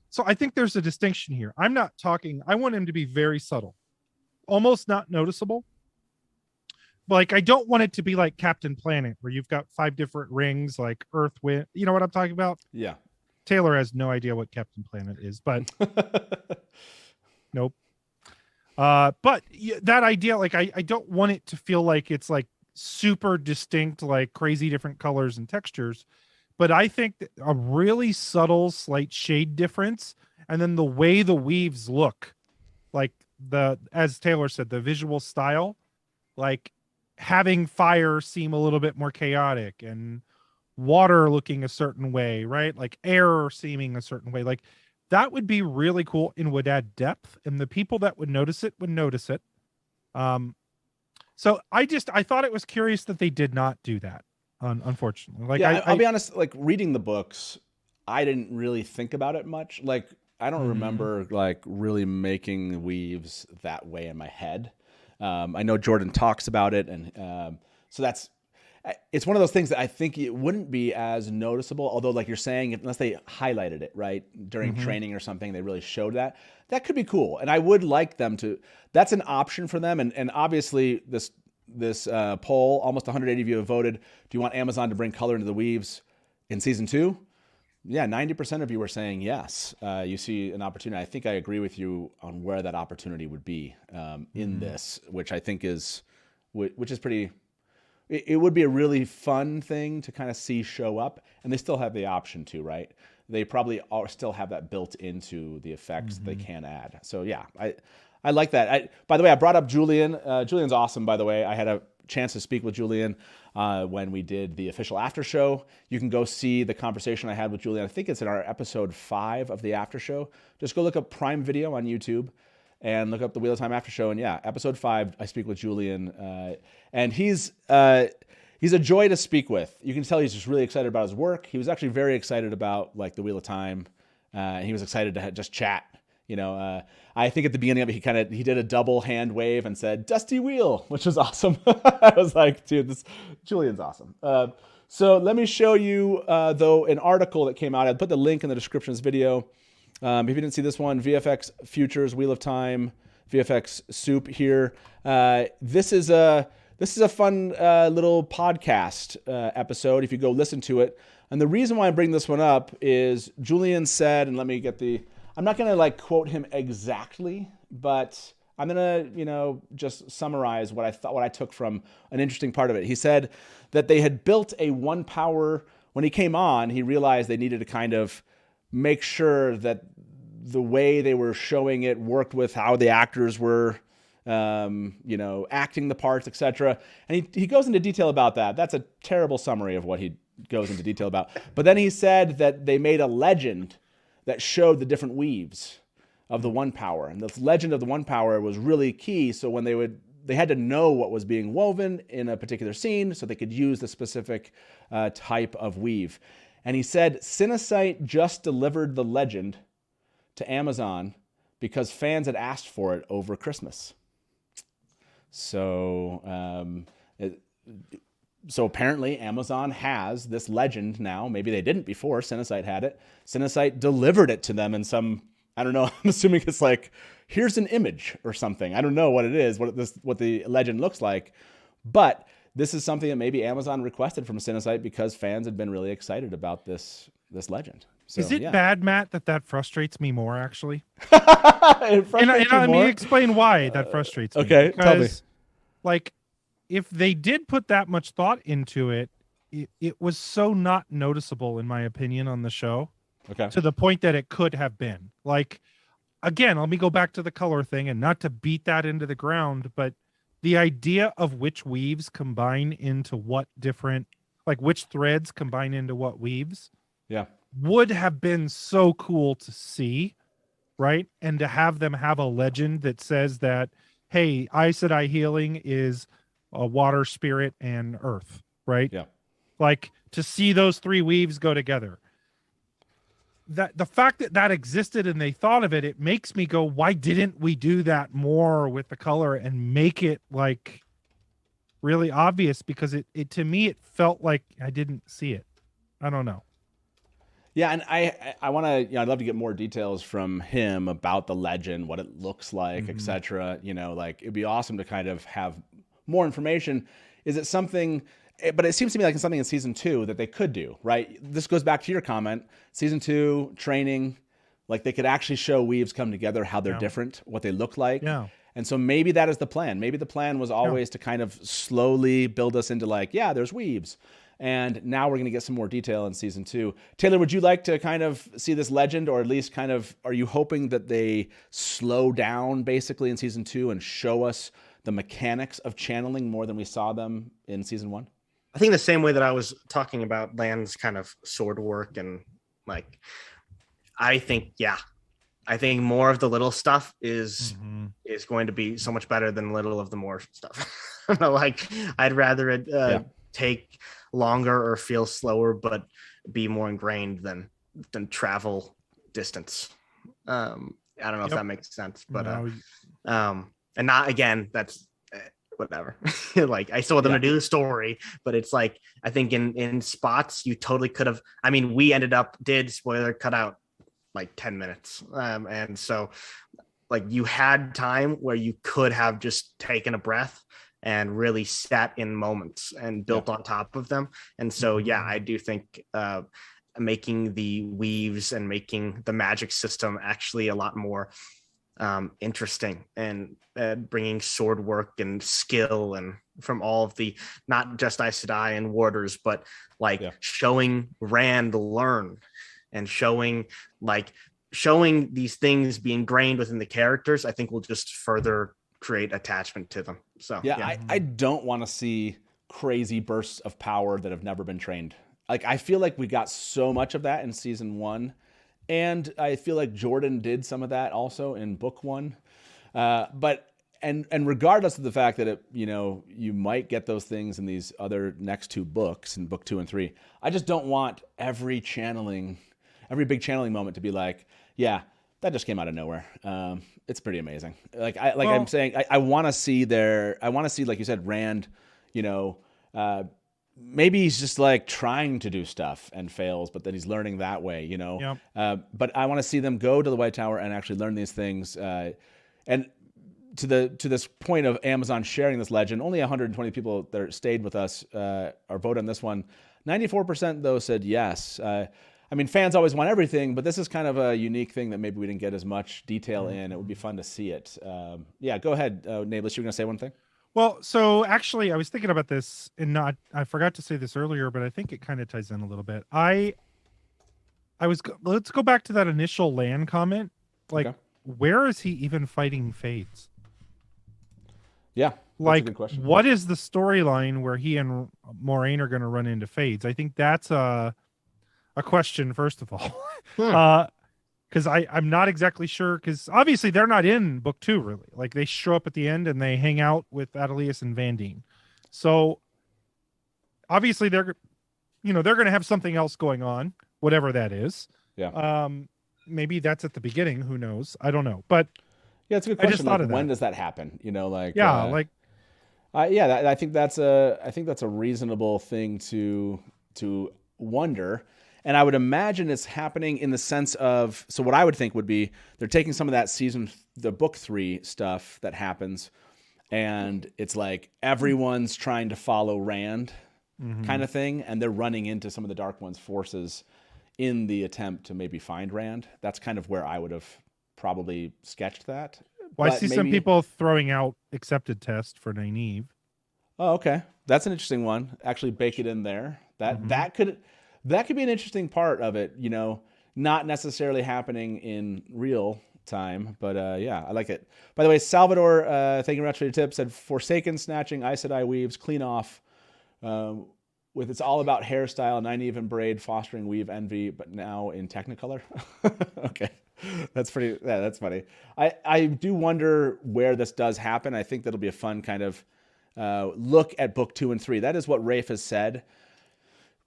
so I think there's a distinction here. I'm not talking, I want him to be very subtle, almost not noticeable. Like, I don't want it to be like Captain Planet, where you've got 5 different rings, like Earth, Wind. You know what I'm talking about? Yeah. Taylor has no idea what Captain Planet is, but nope. But that idea, like, I don't want it to feel like it's like super distinct, like crazy different colors and textures. But I think that a really subtle, slight shade difference, and then the way the weaves look, like as Taylor said, the visual style, like having fire seem a little bit more chaotic and water looking a certain way, right? Like air seeming a certain way. Like, that would be really cool and would add depth. And the people that would notice it would notice it. So I thought it was curious that they did not do that. Unfortunately, like yeah, I'll be honest. Like reading the books, I didn't really think about it much. Like I don't remember like really making weaves that way in my head. I know Jordan talks about it, and so it's one of those things that I think it wouldn't be as noticeable. Although, like you're saying, unless they highlighted it right during training or something, they really showed that. That could be cool, and I would like them to. That's an option for them, and obviously this poll, almost 180 of you have voted. Do you want Amazon to bring color into the weaves in season 2? Yeah, 90% of you were saying yes. You see an opportunity. I think I agree with you on where that opportunity would be in this, which I think is pretty. It would be a really fun thing to kind of see show up, and they still have the option to, right? They probably still have that built into the effects they can add. So yeah, I like that. By the way, I brought up Julian. Julian's awesome, by the way. I had a chance to speak with Julian when we did the official after show. You can go see the conversation I had with Julian. I think it's in our episode 5 of the after show. Just go look up Prime Video on YouTube and look up the Wheel of Time after show. And yeah, episode 5, I speak with Julian, and he's a joy to speak with. You can tell he's just really excited about his work. He was actually very excited about like the Wheel of Time. He was excited to just chat. I think at the beginning of it, he did a double hand wave and said "Dusty Wheel," which was awesome. I was like, dude, Julian's awesome. So let me show you though an article that came out. I put the link in the description of this video. If you didn't see this one, VFX Futures Wheel of Time, VFX Soup here. This is a fun little podcast episode. If you go listen to it, and the reason why I bring this one up is Julian said, and let me get I'm not going to like quote him exactly, but I'm going to, just summarize what I took from an interesting part of it. He said that they had built a 1 power. When he came on, he realized they needed to kind of make sure that the way they were showing it worked with how the actors were, acting the parts, etc. And he goes into detail about that. That's a terrible summary of what he goes into detail about. But then he said that they made a legend that showed the different weaves of the 1 power. And the legend of the 1 power was really key. So when they had to know what was being woven in a particular scene so they could use the specific type of weave. And he said, Cinesite just delivered the legend to Amazon because fans had asked for it over Christmas. So, so apparently Amazon has this legend now. Maybe they didn't before. Cinesite had it. Cinesite delivered it to them in some, I don't know, I'm assuming it's like, here's an image or something. I don't know what it is, what the legend looks like. But this is something that maybe Amazon requested from Cinesite because fans had been really excited about this legend. So, is it bad, Matt, that frustrates me more, actually? Let me explain why that frustrates me. Okay, because, tell me. Like, if they did put that much thought into it, it was so not noticeable, in my opinion, on the show. Okay. To the point that it could have been. Like, again, let me go back to the color thing, and not to beat that into the ground, but the idea of which weaves combine into what different, like which threads combine into what weaves, would have been so cool to see, right? And to have them have a legend that says that, hey, Aes Sedai healing is a water, spirit, and earth, right? Yeah. Like, to see those 3 weaves go together. That the fact that existed and they thought of it, it makes me go, why didn't we do that more with the color and make it like really obvious? Because it to me, it felt like I didn't see it. I don't know. Yeah, and I want to, I'd love to get more details from him about the legend, what it looks like, etc. Like it'd be awesome to kind of have more information. Is it something? But it seems to me like it's something in season 2 that they could do, right? This goes back to your comment. Season 2 training, like they could actually show weaves come together, how they're different, what they look like. Yeah. And so maybe that is the plan. Maybe the plan was always to kind of slowly build us into like, yeah, there's weaves. And now we're going to get some more detail in season 2. Taylor, would you like to kind of see this legend, or at least kind of, are you hoping that they slow down basically in season 2 and show us the mechanics of channeling more than we saw them in season 1? I think the same way that I was talking about Lan's kind of sword work, and like, I think, I think more of the little stuff is going to be so much better than little of the more stuff. Like I'd rather it take longer or feel slower, but be more ingrained than travel distance. I don't know if that makes sense, but and not again. That's whatever. Like I still want them to do the story, but it's like I think in spots you totally could have. I mean, we did spoiler cut out like 10 minutes, and so like you had time where you could have just taken a breath and really sat in moments and built on top of them. And so I do think making the weaves and making the magic system actually a lot more interesting, and bringing sword work and skill and from all of the, not just Aes Sedai and warders, but like showing Rand learn and showing these things be ingrained within the characters, I think will just further create attachment to them. So I don't want to see crazy bursts of power that have never been trained. Like I feel like we got so much of that in season 1. And I feel like Jordan did some of that also in book 1. But regardless of the fact that you might get those things in these other next 2 books, in book 2 and 3, I just don't want every big channeling moment to be like, that just came out of nowhere. It's pretty amazing. I'm saying, I want to see like you said, Rand, maybe he's just like trying to do stuff and fails, but then he's learning that way, but I want to see them go to the White Tower and actually learn these things. And to this point of Amazon sharing this legend, only 120 people that stayed with us or voted on this one. 94% though said yes. I mean, fans always want everything, but this is kind of a unique thing that maybe we didn't get as much detail in. It would be fun to see it. Go ahead, Nablus, you were going to say one thing? Well, so actually, I was thinking about this, and I forgot to say this earlier, but I think it kind of ties in a little bit. Let's go back to that initial land comment. Like, where is he even fighting Fades? Yeah, like, a good question. What is the storyline where he and Moraine are going to run into Fades? I think that's a question, first of all. Because I'm not exactly sure, because obviously they're not in book 2 really. Like they show up at the end and they hang out with Adelius and Vandine. So obviously they're going to have something else going on, whatever that is. Yeah. Maybe that's at the beginning. Who knows? I don't know. But it's a good question. I just thought of that. When does that happen? I think that's a reasonable thing to wonder. And I would imagine it's happening in the sense of, so what I would think would be they're taking some of that the book 3 stuff that happens, and it's like everyone's trying to follow Rand kind of thing, and they're running into some of the Dark One's forces in the attempt to maybe find Rand. That's kind of where I would have probably sketched that. Well, I see some people throwing out accepted test for Nynaeve. Oh, okay. That's an interesting one. Actually bake it in there. That could be an interesting part of it, not necessarily happening in real time, but I like it. By the way, Salvador, thank you very much for your tip, said Forsaken snatching Aes Sedai weaves clean off with It's All About Hairstyle, Nynaeve and Braid fostering weave envy, but now in Technicolor. Okay. That's pretty, that's funny. I do wonder where this does happen. I think that'll be a fun kind of look at book 2 and 3. That is what Rafe has said.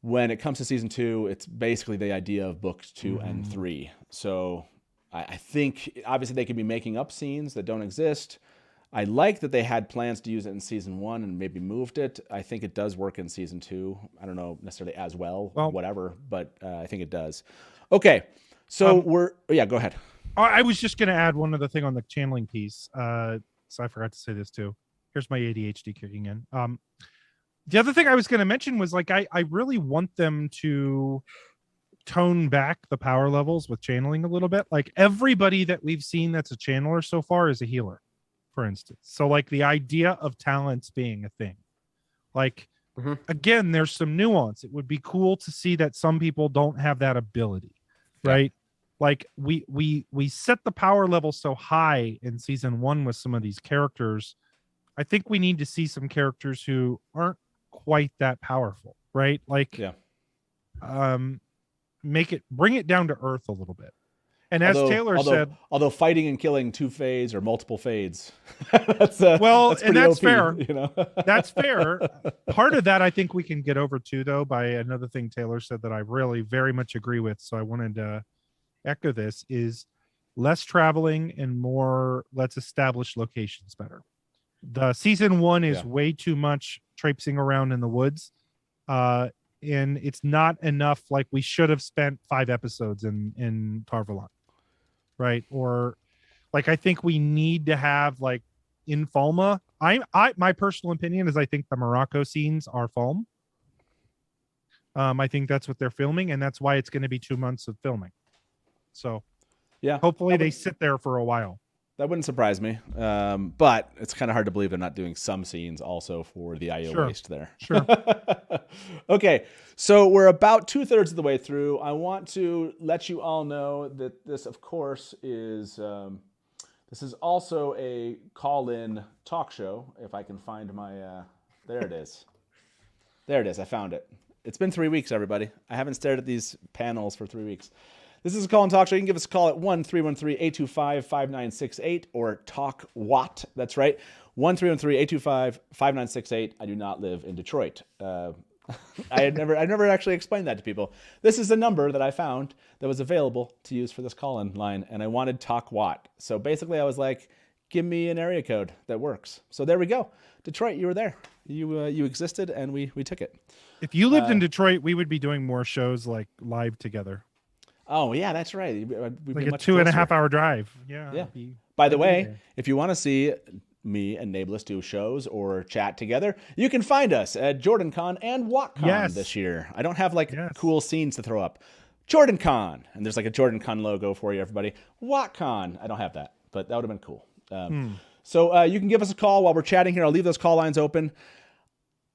When it comes to season 2, it's basically the idea of books 2 and 3. So I think obviously they could be making up scenes that don't exist. I like that they had plans to use it in season 1 and maybe moved it. I think it does work in season 2. I don't know necessarily as well, whatever, but I think it does. Okay, so go ahead. I was just going to add one other thing on the channeling piece. So I forgot to say this too. Here's my ADHD kicking in. The other thing I was going to mention was like, I really want them to tone back the power levels with channeling a little bit. Like everybody that we've seen that's a channeler so far is a healer, for instance. So like the idea of talents being a thing, like, again, there's some nuance. It would be cool to see that some people don't have that ability, right? Like we set the power level so high in season 1 with some of these characters. I think we need to see some characters who aren't quite that powerful, right? Like, bring it down to earth a little bit. And as Taylor said, although fighting and killing 2 fades or multiple fades, that's that's OP, fair. You know, that's fair. Part of that I think we can get over too, though, by another thing Taylor said that I really very much agree with. So I wanted to echo this: is less traveling and more. Let's establish locations better. The season 1 is way too much traipsing around in the woods. And it's not enough. Like, we should have spent 5 episodes in Tarvalon, right? Or like, I think we need to have, like, in Falma. My personal opinion is I think the Morocco scenes are Falm. I think that's what they're filming, and that's why it's going to be 2 months of filming. So yeah, hopefully they sit there for a while. That wouldn't surprise me, but it's kind of hard to believe they're not doing some scenes also for the IO waste there. Sure. Okay, so we're about 2/3 of the way through. I want to let you all know that this, of course, is also a call-in talk show. If I can find my, there it is. There it is. I found it. It's been 3 weeks, everybody. I haven't stared at these panels for 3 weeks. This is a call and talk show. You can give us a call at 1-313-825-5968 or talk WoT. That's right. 1-313-825-5968. I do not live in Detroit. I never actually explained that to people. This is a number that I found that was available to use for this call-in line, and I wanted talk WoT. So basically I was like, give me an area code that works. So there we go. Detroit, you were there. You existed, and we took it. If you lived in Detroit, we would be doing more shows like live together. Oh, yeah, that's right. Like a 2.5 hour drive. Yeah. By the way, if you want to see me and Nablus do shows or chat together, you can find us at JordanCon and WoTCon this year. I don't have cool scenes to throw up. JordanCon, and there's like a JordanCon logo for you, everybody. WoTCon, I don't have that, but that would have been cool. So you can give us a call while we're chatting here. I'll leave those call lines open.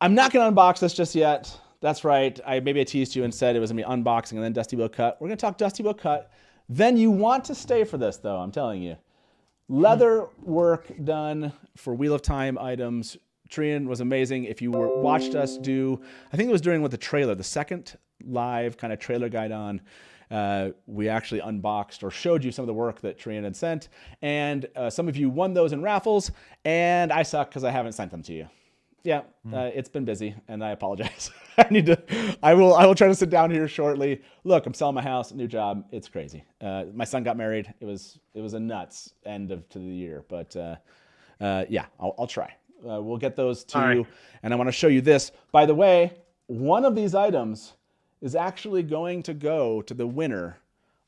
I'm not going to unbox this just yet. That's right. Maybe I teased you and said it was going to be unboxing and then Dusty Will Cut. We're going to talk Dusty Will Cut. Then you want to stay for this, though, I'm telling you. Leather work done for Wheel of Time items. Trian was amazing. If you watched us do, I think it was during the trailer, the second live kind of trailer guide on, we actually unboxed or showed you some of the work that Trian had sent. And some of you won those in raffles, and I suck because I haven't sent them to you. Yeah, it's been busy, and I apologize. I will try to sit down here shortly. Look, I'm selling my house, new job. It's crazy. My son got married. It was a nuts end to the year, but yeah, I'll try. We'll get those to you, and I want to show you this. By the way, one of these items is actually going to go to the winner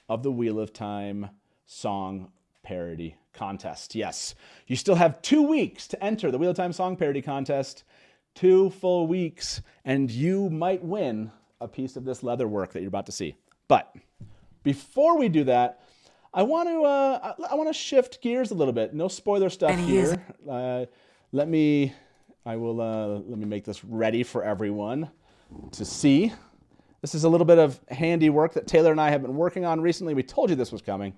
of the Wheel of Time song parody contest. Yes, you still have 2 weeks to enter the Wheel of Time song parody contest. 2 full weeks, and you might win a piece of this leather work that you're about to see. But before we do that, I want to shift gears a little bit. No spoiler stuff here. Let me make this ready for everyone to see. This is a little bit of handiwork that Taylor and I have been working on recently. We told you this was coming.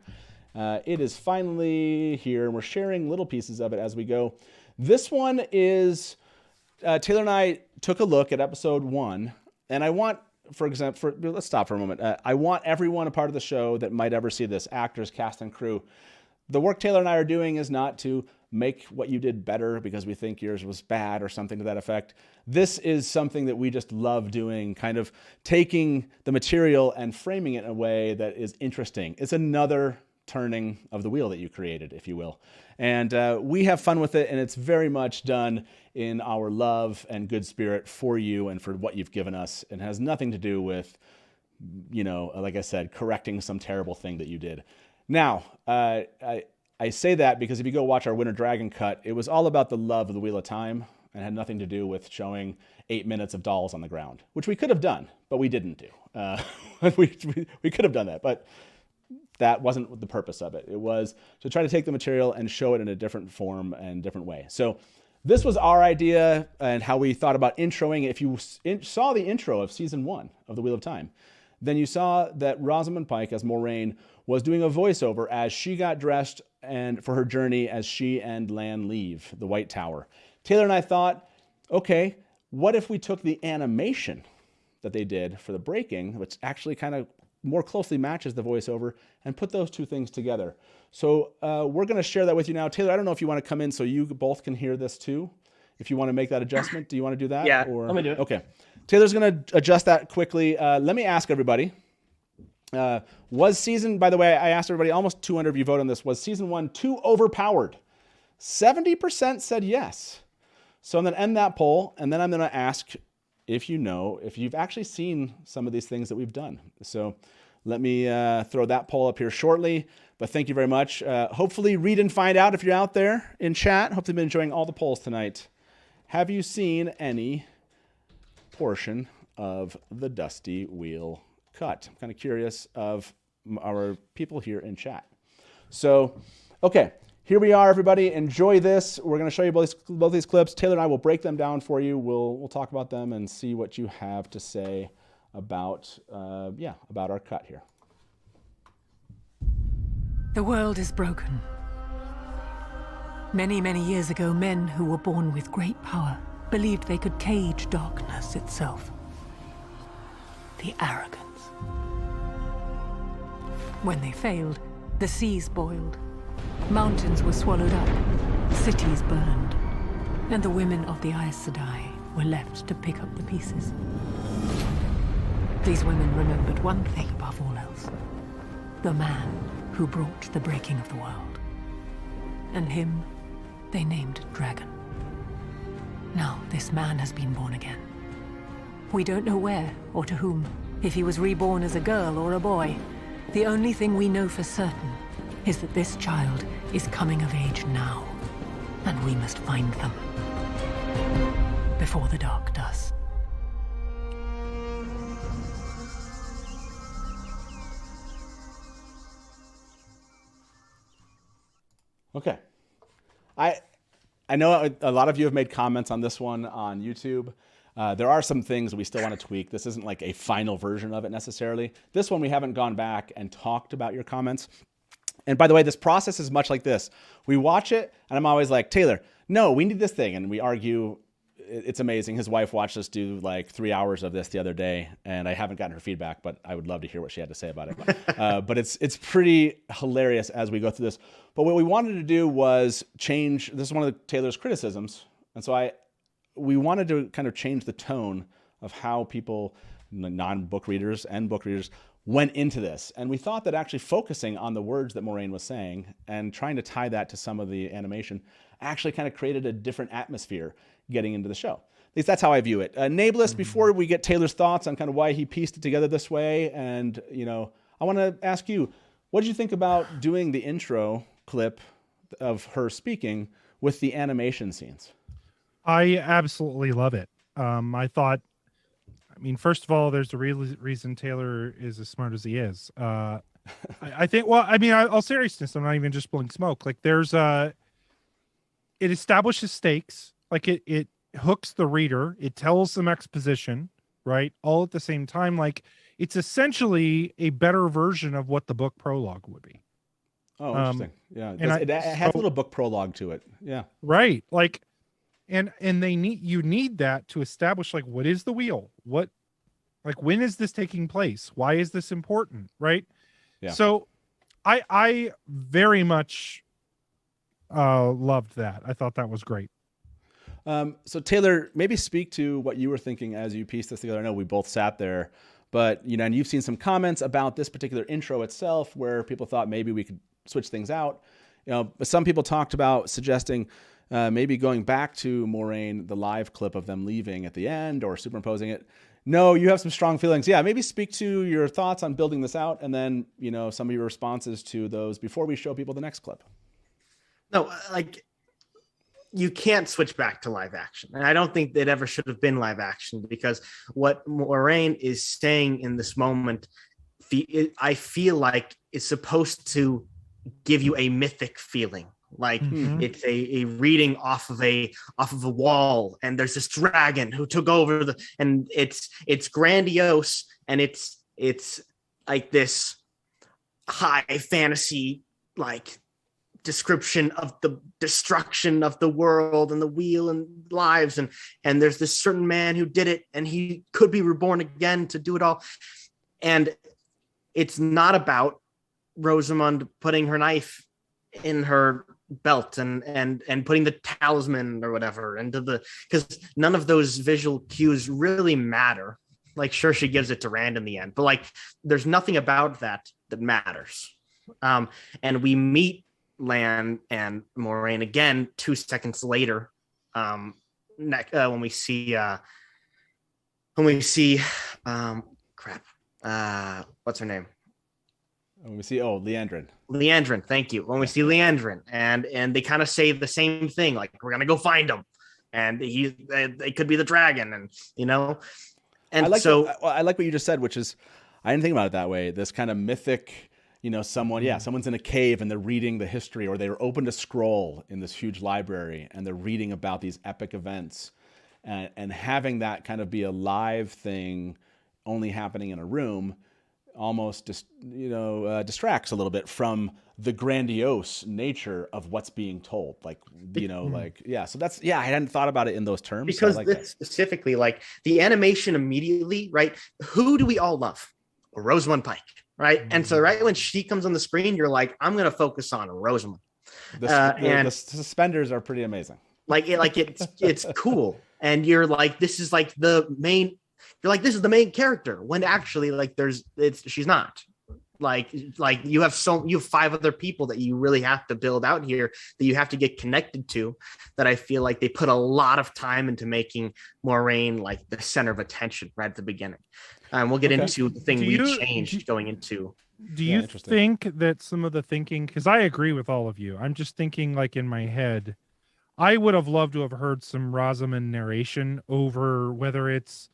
It is finally here, and we're sharing little pieces of it as we go. This one is, Taylor and I took a look at episode 1, and I want, for example, let's stop for a moment. I want everyone a part of the show that might ever see this, actors, cast, and crew. The work Taylor and I are doing is not to make what you did better because we think yours was bad or something to that effect. This is something that we just love doing, kind of taking the material and framing it in a way that is interesting. It's another turning of the wheel that you created, if you will. And we have fun with it, and it's very much done in our love and good spirit for you and for what you've given us, and has nothing to do with, like I said, correcting some terrible thing that you did. Now, I say that because if you go watch our Winter Dragon cut, it was all about the love of the Wheel of Time and had nothing to do with showing 8 minutes of dolls on the ground, which we could have done, but we didn't do. We could have done that, but that wasn't the purpose of it. It was to try to take the material and show it in a different form and different way. So this was our idea and how we thought about introing it. If you saw the intro of season 1 of The Wheel of Time, then you saw that Rosamund Pike as Moraine was doing a voiceover as she got dressed and for her journey as she and Lan leave the White Tower. Taylor and I thought, okay, what if we took the animation that they did for the breaking, which actually kind of more closely matches the voiceover and put those two things together. So we're going to share that with you now. Taylor, I don't know if you want to come in so you both can hear this too. If you want to make that adjustment, do you want to do that? Yeah, or? let me do it. Okay. Taylor's going to adjust that quickly. Let me ask everybody. Was season, by the way, I asked everybody, almost 200 of you voted on this, was season 1 too overpowered? 70% said yes. So I'm going to end that poll, and then I'm going to ask if you've actually seen some of these things that we've done. So let me throw that poll up here shortly. But thank you very much. Hopefully read and find out if you're out there in chat. Hopefully you've been enjoying all the polls tonight. Have you seen any portion of the Dusty Wheel cut? I'm kind of curious of our people here in chat. So, okay, here we are, everybody. Enjoy this. We're going to show you both these clips. Taylor and I will break them down for you. We'll talk about them and see what you have to say about our cut here. The world is broken. Many, many years ago, men who were born with great power believed they could cage darkness itself. The arrogance. When they failed, the seas boiled, mountains were swallowed up, cities burned, and the women of the Aes Sedai were left to pick up the pieces. These women remembered one thing above all else: the man who brought the breaking of the world. And him they named Dragon. Now this man has been born again. We don't know where or to whom, if he was reborn as a girl or a boy. The only thing we know for certain is that this child is coming of age now, and we must find them before the dark does. Okay. I know a lot of you have made comments on this one on YouTube. There are some things we still want to tweak. This isn't like a final version of it necessarily. This one, we haven't gone back and talked about your comments. And by the way, this process is much like this. We watch it, and I'm always like, Taylor, no, we need this thing. And we argue. It's amazing. His wife watched us do like 3 hours of this the other day, and I haven't gotten her feedback, but I would love to hear what she had to say about it. But it's pretty hilarious as we go through this. But what we wanted to do was change. This is one of Taylor's criticisms, and so we wanted to kind of change the tone of how people, non-book readers and book readers, went into this. And we thought that actually focusing on the words that Moiraine was saying and trying to tie that to some of the animation actually kind of created a different atmosphere getting into the show. At least that's how I view it. Nablus, before we get Taylor's thoughts on kind of why he pieced it together this way, and I want to ask you, what did you think about doing the intro clip of her speaking with the animation scenes? I absolutely love it. First of all, there's the reason Taylor is as smart as he is. I think, all seriousness, I'm not even just blowing smoke. Like it establishes stakes. Like it hooks the reader. It tells some exposition, right? All at the same time. Like it's essentially a better version of what the book prologue would be. Oh, interesting. Yeah. It has a little book prologue to it. Yeah. Right. Like, and you need that to establish, like, what is the wheel? When is this taking place? Why is this important? Right. Yeah. So I very much loved that. I thought that was great. So Taylor, maybe speak to what you were thinking as you pieced this together. I know we both sat there, but and you've seen some comments about this particular intro itself where people thought maybe we could switch things out. Some people talked about suggesting maybe going back to Moiraine, the live clip of them leaving at the end, or superimposing it. No, you have some strong feelings. Yeah, maybe speak to your thoughts on building this out, and then some of your responses to those before we show people the next clip. No, you can't switch back to live action. And I don't think it ever should have been live action, because what Moiraine is saying in this moment, I feel like is supposed to give you a mythic feeling. Like it's a reading off of a wall, and there's this dragon who took over and it's grandiose, and it's like this high fantasy like description of the destruction of the world and the wheel and lives, and there's this certain man who did it, and he could be reborn again to do it all. And it's not about Rosamund putting her knife in her belt and putting the talisman or whatever into the, because none of those visual cues really matter. Like, sure, she gives it to Rand in the end, but like, there's nothing about that matters. And we meet Lan and Moiraine again 2 seconds later. When we see what's her name? When we see Leandrin, thank you. When we see Leandrin, and they kind of say the same thing, like, we're gonna go find him, and it could be the dragon, and you know. And I like what you just said, which is, I didn't think about it that way. This kind of mythic, you know, someone's in a cave and they're reading the history, or they're opened a scroll in this huge library and they're reading about these epic events, and having that kind of be a live thing only happening in a room almost distracts a little bit from the grandiose nature of what's being told. Like, you know, like, yeah. So that's, I hadn't thought about it in those terms. Because so this specifically, like the animation immediately, right? Who do we all love? Rosamund Pike, right? And so right when she comes on the screen, you're like, I'm going to focus on Rosamund. The suspenders are pretty amazing. It's cool. And you're like, this is like the main, you're like, this is the main character, when actually, like, she's not. Like you have 5 other people that you really have to build out here, that you have to get connected to, that I feel like they put a lot of time into making Moiraine like the center of attention right at the beginning. And we'll get into the thing changed going into. Do you think that some of the thinking, because I agree with all of you, I'm just thinking, like, in my head, I would have loved to have heard some Rosamund narration over, whether it's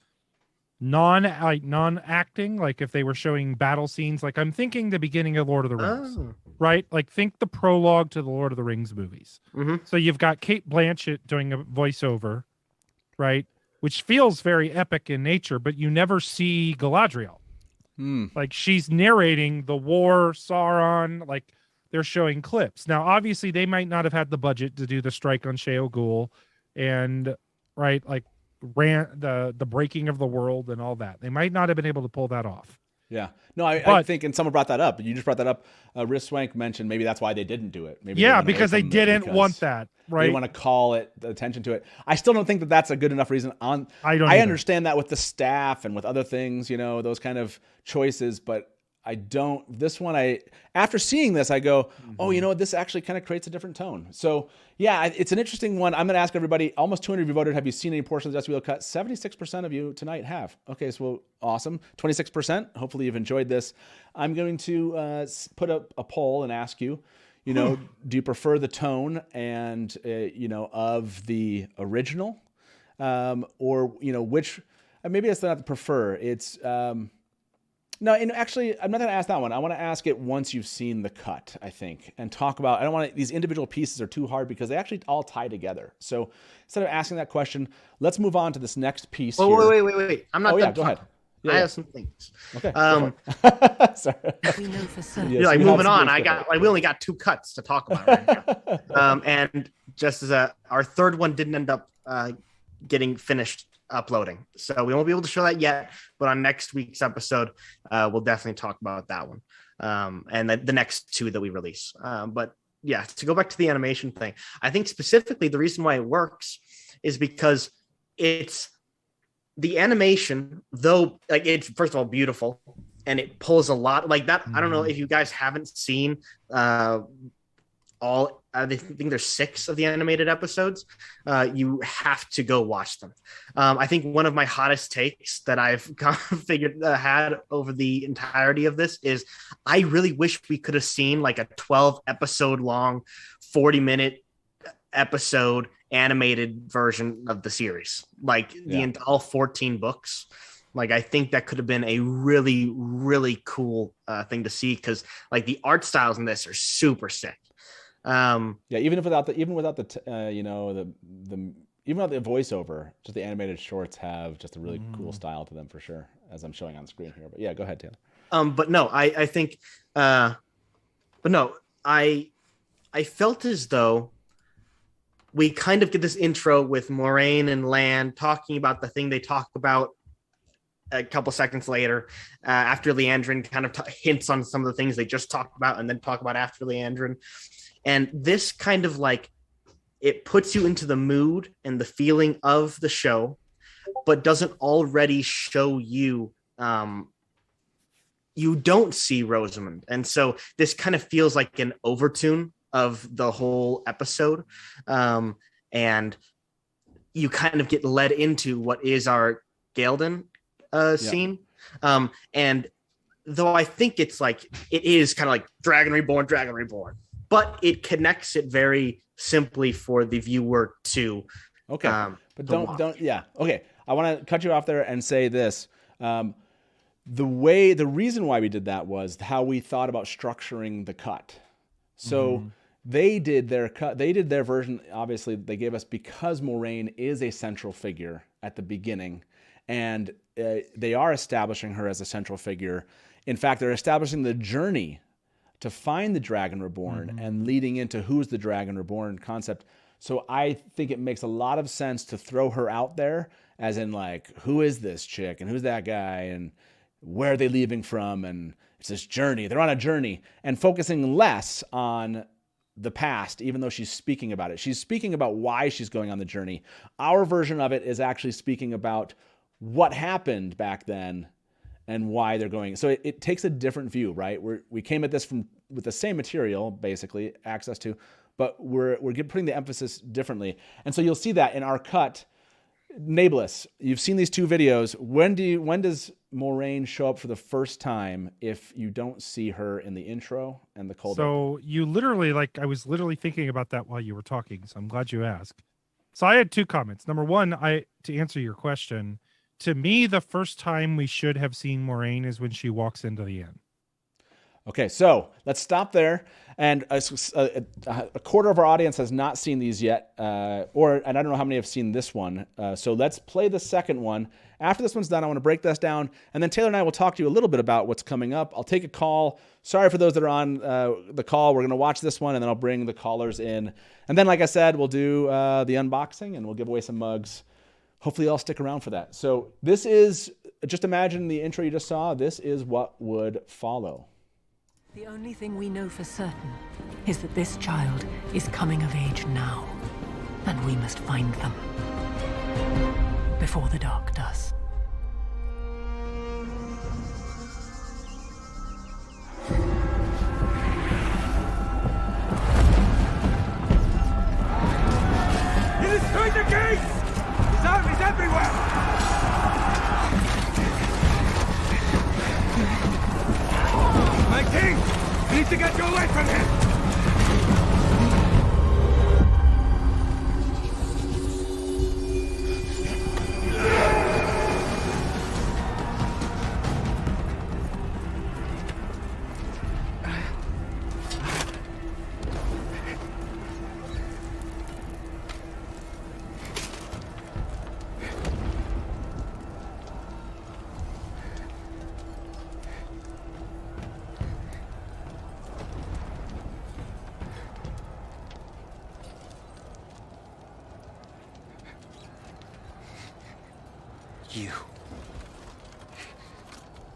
non-acting, like if they were showing battle scenes, like I'm thinking the beginning of Lord of the Rings, right? Like, think the prologue to the Lord of the Rings movies. So you've got Cate Blanchett doing a voiceover, right? Which feels very epic in nature, but you never see Galadriel. Like, she's narrating the war, Sauron, like they're showing clips. Now, obviously they might not have had the budget to do the strike on Sheo Ghul and, right, like, the breaking of the world and all that. They might not have been able to pull that off. Yeah. No, I think, and someone brought that up. You just brought that up. Riz Swank mentioned maybe that's why they didn't do it. Maybe because they didn't want that, right? They want to call it the attention to it. I still don't think that that's a good enough reason. I understand that with the staff and with other things, you know, those kind of choices, but I don't. This one, after seeing this, I go, oh, you know what? This actually kind of creates a different tone. So, yeah, it's an interesting one. I'm going to ask everybody, almost 200 of you voted, have you seen any portion of the Dusty Wheel cut? 76% of you tonight have. Okay, so awesome. 26%. Hopefully you've enjoyed this. I'm going to put up a poll and ask you, you know, do you prefer the tone and, you know, of the original? Or, you know, which, maybe it's not the prefer. It's... No, and actually, I'm not going to ask that one. I want to ask it once you've seen the cut, I think, and talk about. I don't want these individual pieces are too hard because they actually all tie together. So instead of asking that question, let's move on to this next piece. Oh, wait! I'm not. Oh, yeah, go ahead. Yeah, I have some things. Okay. Sorry. We know for certain. You're like, moving on. We only got 2 cuts to talk about right now. And just as our third one didn't end up getting finished uploading, so we won't be able to show that yet, but on next week's episode we'll definitely talk about that one, and the next 2 that we release. But yeah, to go back to the animation thing, I think specifically the reason why it works is because it's the animation, though, like, it's first of all beautiful and it pulls a lot like that. I don't know if you guys haven't seen I think there's 6 of the animated episodes. You have to go watch them. I think one of my hottest takes that I've had over the entirety of this is I really wish we could have seen like a 12 episode long, 40-minute episode animated version of the series, like all 14 books. Like, I think that could have been a really, really cool thing to see, because like the art styles in this are super sick. Even without the voiceover, just the animated shorts have just a really cool style to them for sure, as I'm showing on screen here. But yeah, go ahead, Taylor. But no, I think, I felt as though we kind of get this intro with Moiraine and Lan talking about the thing they talk about a couple seconds later, after Leandrin kind of hints on some of the things they just talked about and then talk about after Leandrin. And this kind of like, it puts you into the mood and the feeling of the show, but doesn't already show you, you don't see Rosamund. And so this kind of feels like an overtune of the whole episode. And you kind of get led into what is our Galen scene. And though I think it's like, it is kind of like Dragon Reborn, but it connects it very simply for the viewer to okay. But don't okay. I want to cut you off there and say this. The reason why we did that was how we thought about structuring the cut. So they did their cut. They did their version. Obviously, they gave us, because Moiraine is a central figure at the beginning, and they are establishing her as a central figure. In fact, they're establishing the journey to find the Dragon Reborn and leading into who's the Dragon Reborn concept. So I think it makes a lot of sense to throw her out there, as in like, who is this chick and who's that guy and where are they leaving from? And it's this journey. They're on a journey, and focusing less on the past, even though she's speaking about it. She's speaking about why she's going on the journey. Our version of it is actually speaking about what happened back then and why they're going. So it takes a different view, right? We came at this with the same material, basically, access to, but we're putting the emphasis differently. And so you'll see that in our cut. Nablus, you've seen these two videos. When does Moiraine show up for the first time if you don't see her in the intro and the cold open? You literally, I was literally thinking about that while you were talking, so I'm glad you asked. So I had two comments. Number one, to answer your question, to me, the first time we should have seen Moiraine is when she walks into the inn. Okay, so let's stop there. And a quarter of our audience has not seen these yet, and I don't know how many have seen this one. So let's play the second one. After this one's done, I want to break this down, and then Taylor and I will talk to you a little bit about what's coming up. I'll take a call. Sorry for those that are on the call. We're going to watch this one, and then I'll bring the callers in. And then, like I said, we'll do the unboxing, and we'll give away some mugs. Hopefully, you'll stick around for that. So this is, just imagine the intro you just saw. This is what would follow. The only thing we know for certain is that this child is coming of age now, and we must find them before the dark does. He destroyed the gates! His army's everywhere! My king! We need to get you away from him!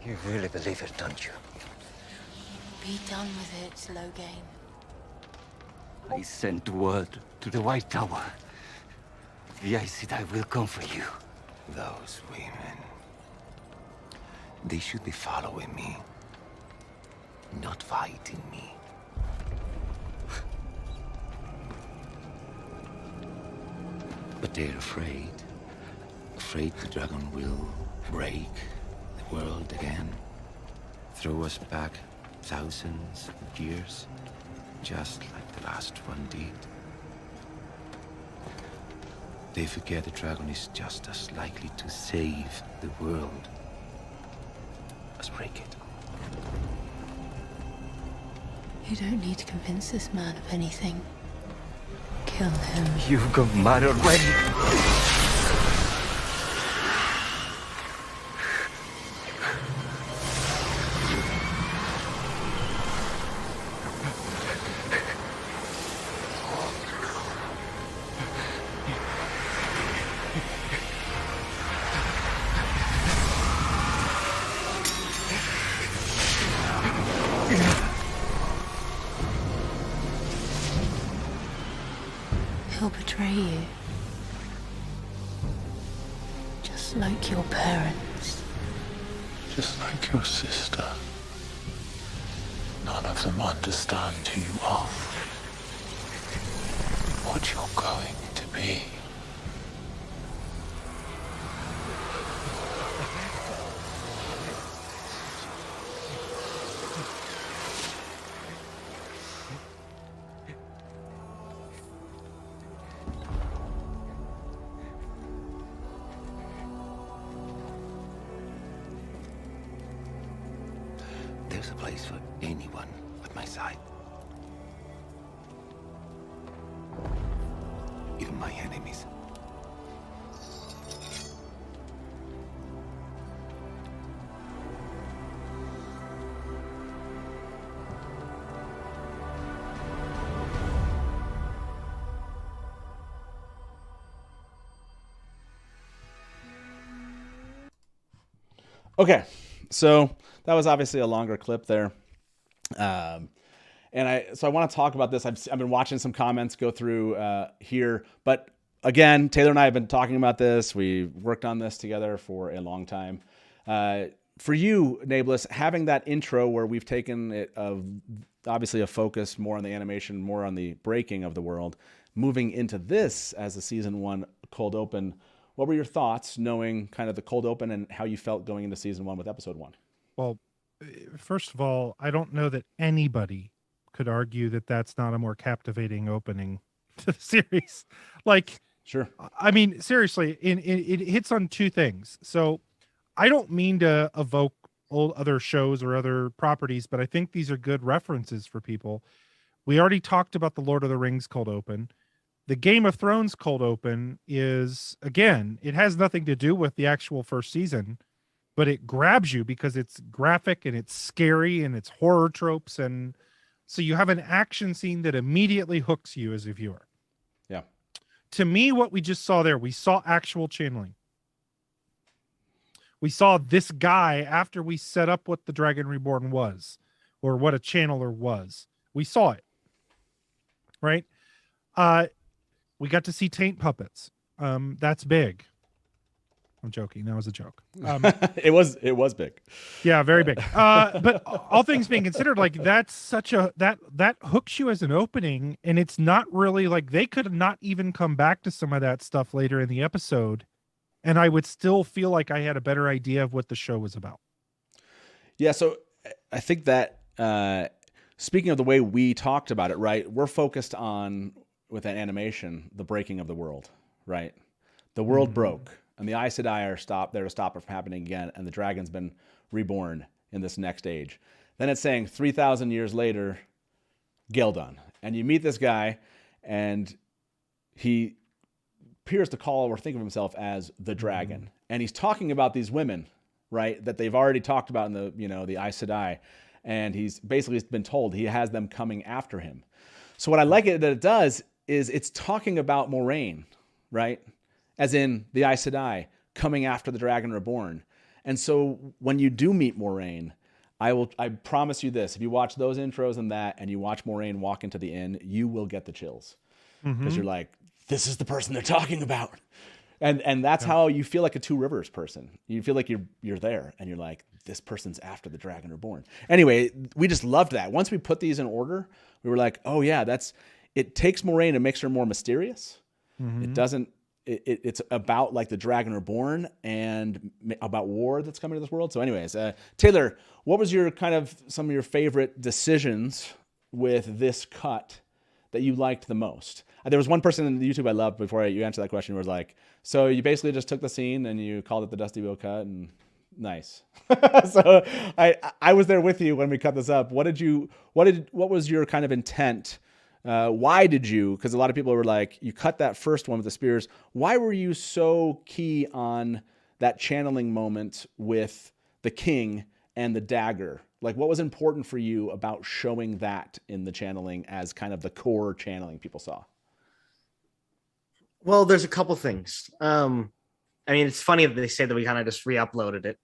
You really believe it, don't you? Be done with it, Loghain. I sent word to the White Tower. The Aes Sedai will come for you. Those women. They should be following me, not fighting me. But they're afraid. Afraid the dragon will break the world again. Throw us back thousands of years, just like the last one did. They forget the dragon is just as likely to save the world as break it. You don't need to convince this man of anything. Kill him. You've got mad already. He'll betray you. Just like your parents. Just like your sister. None of them understand who you are. What you're going to be. There's a place for anyone at my side. Even my enemies. Okay, so that was obviously a longer clip there. And I want to talk about this. I've been watching some comments go through here, but again, Taylor and I have been talking about this. We worked on this together for a long time. For you, Nameless, having that intro where we've taken it of obviously a focus more on the animation, more on the breaking of the world, moving into this as a season 1 cold open. What were your thoughts knowing kind of the cold open and how you felt going into season 1 with episode 1? Well, first of all, I don't know that anybody could argue that that's not a more captivating opening to the series. Like, sure. I mean, seriously, it hits on two things. So I don't mean to evoke old other shows or other properties, but I think these are good references for people. We already talked about the Lord of the Rings cold open. The Game of Thrones cold open is, again, it has nothing to do with the actual first season, but it grabs you because it's graphic and it's scary and it's horror tropes. And so you have an action scene that immediately hooks you as a viewer. Yeah. To me, what we just saw there, we saw actual channeling. We saw this guy after we set up what the Dragon Reborn was, or what a channeler was. We saw it. Right? We got to see taint puppets. That's big. I'm joking. That was a joke. It was big. Yeah, very big. But all things being considered, like that's such a that hooks you as an opening, and it's not really like they could not even come back to some of that stuff later in the episode, and I would still feel like I had a better idea of what the show was about. Yeah, so I think that speaking of the way we talked about it, right? We're focused on, with that animation, the breaking of the world, right? The world broke, and the Aes Sedai are there to stop it from happening again, and the dragon's been reborn in this next age. Then it's saying 3,000 years later, Geldon. And you meet this guy, and he appears to call or think of himself as the dragon. And he's talking about these women, right, that they've already talked about in the, the Aes Sedai. And he's basically been told he has them coming after him. So what I like it that it does is it's talking about Moiraine, right? As in the Aes Sedai coming after the Dragon Reborn. And so when you do meet Moiraine, I promise you this, if you watch those intros and that, and you watch Moiraine walk into the inn, you will get the chills. Because you're like, this is the person they're talking about. And that's how you feel like a Two Rivers person. You feel like you're there, and you're like, this person's after the Dragon Reborn. Anyway, we just loved that. Once we put these in order, we were like, oh yeah, it takes Moiraine and makes her more mysterious. It doesn't, it's about like the Dragon Reborn and about war that's coming to this world. So anyways, Taylor, what was your some of your favorite decisions with this cut that you liked the most? There was one person in YouTube I loved before you answered that question who was like, so you basically just took the scene and you called it the Dusty Bill cut, and nice. So I was there with you when we cut this up. What was your kind of intent? Why did you, because a lot of people were like, you cut that first one with the spears. Why were you so key on that channeling moment with the king and the dagger? Like, what was important for you about showing that in the channeling as kind of the core channeling people saw? Well, there's a couple things. I mean, it's funny that they say that we kind of just re-uploaded it.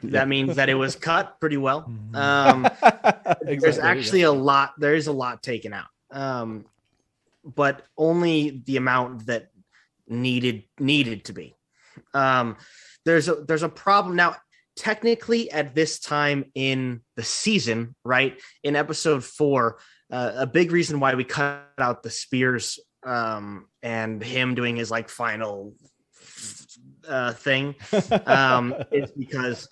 That means that it was cut pretty well. There's actually there is a lot taken out. but only the amount that needed to be. There's a problem now. Technically, at this time in the season, right in episode 4, a big reason why we cut out the spears and him doing his like final thing is because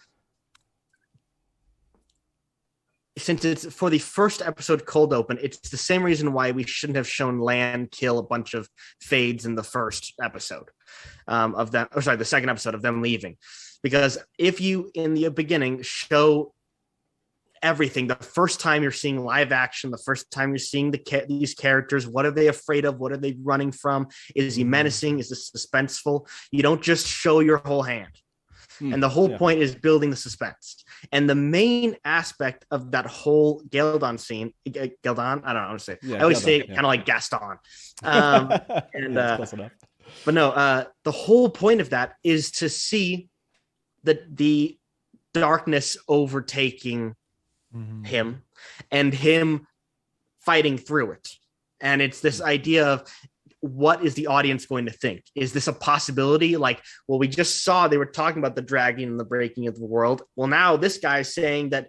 since it's for the first episode cold open, it's the same reason why we shouldn't have shown Lan kill a bunch of Fades in the first episode of them, or sorry, the second episode of them leaving. Because if you in the beginning show everything, the first time you're seeing live action, the first time you're seeing these characters, what are they afraid of? What are they running from? Is he menacing? Is this suspenseful? You don't just show your whole hand. And the whole point is building the suspense. And the main aspect of that whole Galdon scene, Galdon, I don't know how to say it. I always say it kind of like Gaston. But no, the whole point of that is to see the darkness overtaking him and him fighting through it. And it's this idea of, what is the audience going to think? Is this a possibility? Like, well, we just saw they were talking about the dragon and the breaking of the world. Well, now this guy's saying that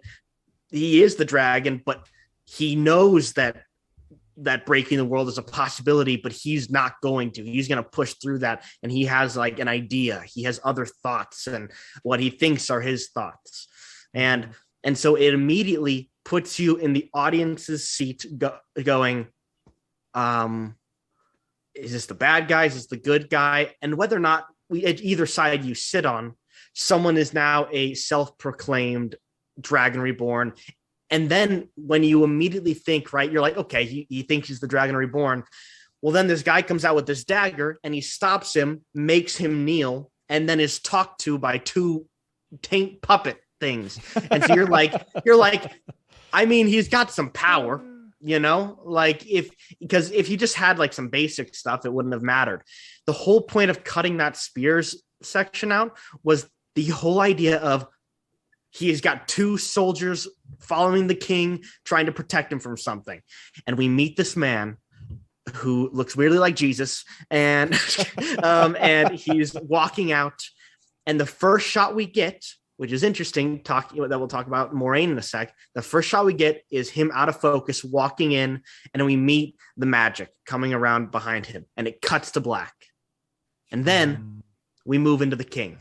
he is the dragon, but he knows that breaking the world is a possibility, but he's not going to. He's going to push through that. And he has like an idea. He has other thoughts and what he thinks are his thoughts. And so it immediately puts you in the audience's seat going, is this the bad guy? Is this the good guy? And whether or not at either side you sit on, someone is now a self-proclaimed Dragon Reborn. And then when you immediately think, right, you're like, okay, he thinks he's the Dragon Reborn. Well, then this guy comes out with this dagger and he stops him, makes him kneel, and then is talked to by 2 taint puppet things. And so you're like, I mean, he's got some power. Like because if you just had like some basic stuff, it wouldn't have mattered. The whole point of cutting that spears section out was the whole idea of he's got 2 soldiers following the king, trying to protect him from something. And we meet this man who looks weirdly like Jesus, and and he's walking out. And the first shot we get, which is interesting, that we'll talk about Moraine in a sec. The first shot we get is him out of focus, walking in, and we meet the magic coming around behind him, and it cuts to black. And then we move into the king.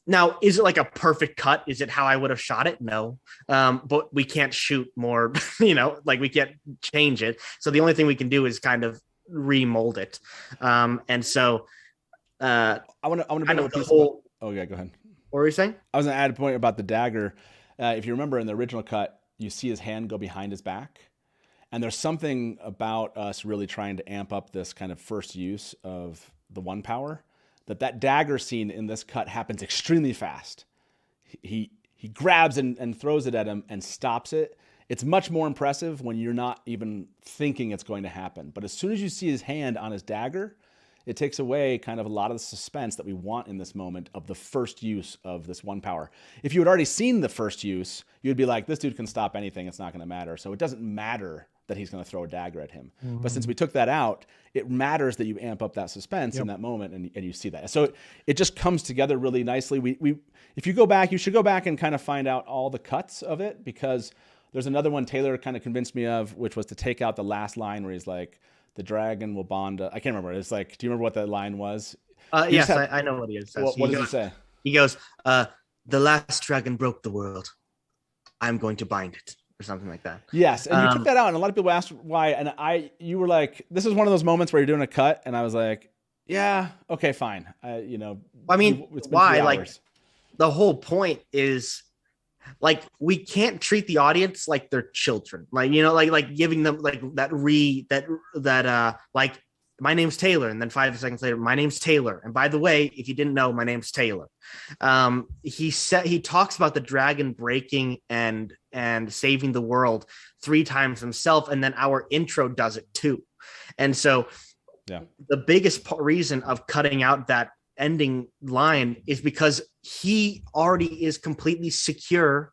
Now, is it like a perfect cut? Is it how I would have shot it? No. But we can't shoot more, like we can't change it. So the only thing we can do is kind of remold it. And so I want to bring up the whole. Oh yeah, go ahead. What were you saying? I was going to add a point about the dagger. If you remember in the original cut, you see his hand go behind his back. And there's something about us really trying to amp up this kind of first use of the one power, that dagger scene in this cut happens extremely fast. He grabs and throws it at him and stops it. It's much more impressive when you're not even thinking it's going to happen. But as soon as you see his hand on his dagger, it takes away kind of a lot of the suspense that we want in this moment of the first use of this one power. If you had already seen the first use, you'd be like, this dude can stop anything. It's not going to matter. So it doesn't matter that he's going to throw a dagger at him. But since we took that out, it matters that you amp up that suspense in that moment and you see that. So it just comes together really nicely. If you go back, you should go back and kind of find out all the cuts of it, because there's another one Taylor kind of convinced me of, which was to take out the last line where he's like, the dragon will bond. I can't remember. It's like, do you remember what that line was? Yes, I know what he says. What does he say? He goes, the last dragon broke the world. I'm going to bind it, or something like that. Yes, and you took that out, and a lot of people asked why, and you were like, this is one of those moments where you're doing a cut, and I was like, yeah, okay, fine. I mean, why? Like, the whole point is, like, we can't treat the audience like they're children, like, like giving them like like, my name's Taylor, and then 5 seconds later, my name's Taylor, and by the way, if you didn't know, my name's Taylor. He talks about the dragon breaking and saving the world 3 times himself, and then our intro does it too. And so the biggest reason of cutting out that ending line is because he already is completely secure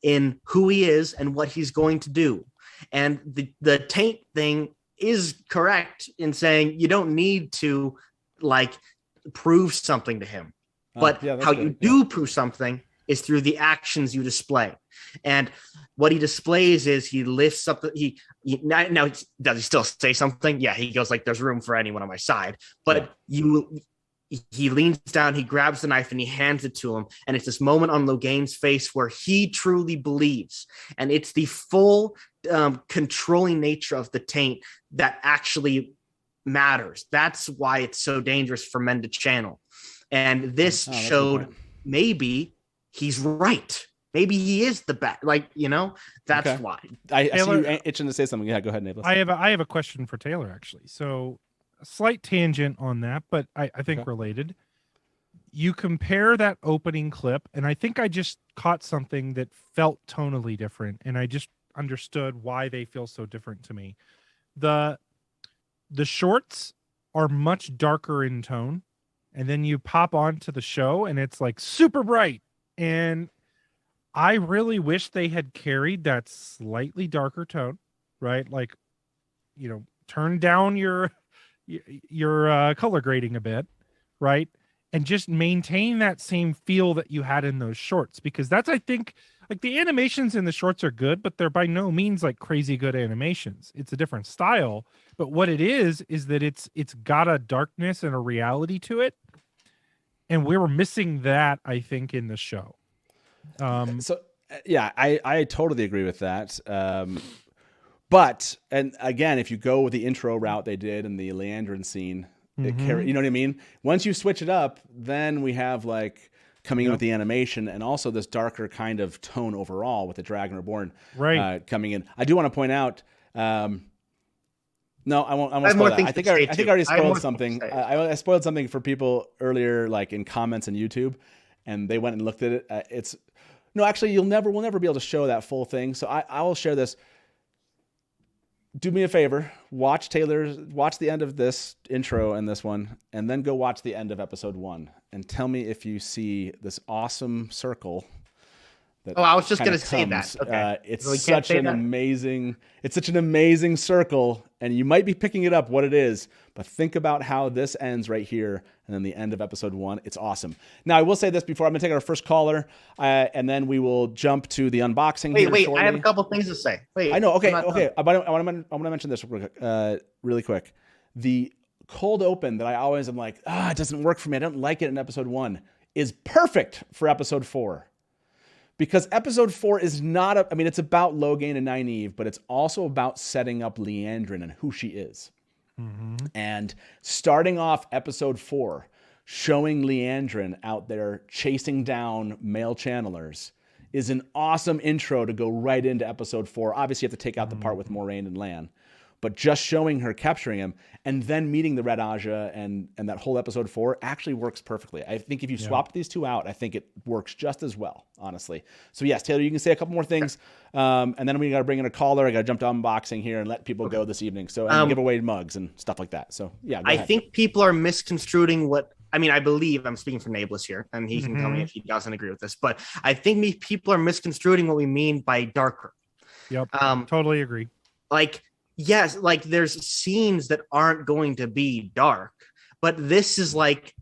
in who he is and what he's going to do. And the taint thing is correct in saying you don't need to like prove something to him, but how you do prove something is through the actions you display. And what he displays is he lifts up now does he still say something? Yeah, he goes like, there's room for anyone on my side, but he leans down, he grabs the knife and he hands it to him. And it's this moment on Logain's face where he truly believes. And it's the full controlling nature of the taint that actually matters. That's why it's so dangerous for men to channel. And this showed maybe he's right. Maybe he is the best. Like, that's why. I see you itching to say something. Yeah, go ahead, Nate. I have a question for Taylor, actually. So a slight tangent on that, but I think related. You compare that opening clip, and I think I just caught something that felt tonally different, and I just understood why they feel so different to me. The shorts are much darker in tone, and then you pop onto the show, and it's like super bright. And I really wish they had carried that slightly darker tone, right? Like, turn down your color grading a bit, right? And just maintain that same feel that you had in those shorts, because that's, I think, like, the animations in the shorts are good, but they're by no means like crazy good animations. It's a different style, but what it is that it's got a darkness and a reality to it, and we were missing that, I think, in the show. I totally agree with that. But, and again, if you go with the intro route they did and the Leandrin scene, you know what I mean? Once you switch it up, then we have like coming in with the animation and also this darker kind of tone overall with the Dragon Reborn coming in. I do want to point out, no, I won't spoil that. I think I already spoiled something. I spoiled something for people earlier, like in comments on YouTube, and they went and looked at it. We'll never be able to show that full thing. So I will share this. Do me a favor, watch the end of this intro and this one, and then go watch the end of episode 1 and tell me if you see this awesome circle. I was just going to say that. Okay. It's such an amazing circle, and you might be picking it up what it is, but think about how this ends right here, and then the end of episode 1. It's awesome. Now, I will say this before I'm going to take our first caller, and then we will jump to the unboxing. Wait, shortly. I have a couple things to say. Wait, I know. Okay. I want to mention this really quick. The cold open that I always am like, it doesn't work for me. I don't like it in episode 1 is perfect for episode 4. Because episode 4 is not it's about Logain and Nynaeve, but it's also about setting up Leandrin and who she is. Mm-hmm. And starting off episode 4, showing Leandrin out there chasing down male channelers is an awesome intro to go right into episode 4. Obviously, you have to take out the part with Moiraine and Lan. But just showing her capturing him and then meeting the Red Aja and that whole episode 4 actually works perfectly. I think if you swapped these two out, I think it works just as well, honestly. So yes, Taylor, you can say a couple more things. And then we got to bring in a caller. I got to jump to unboxing here and let people go this evening. So and give away mugs and stuff like that. So yeah, I think people are misconstruing I believe I'm speaking for Nablus here, and he can tell me if he doesn't agree with this, but I think people are misconstruing what we mean by darker. Yep. Totally agree. Yes, there's scenes that aren't going to be dark, but this is like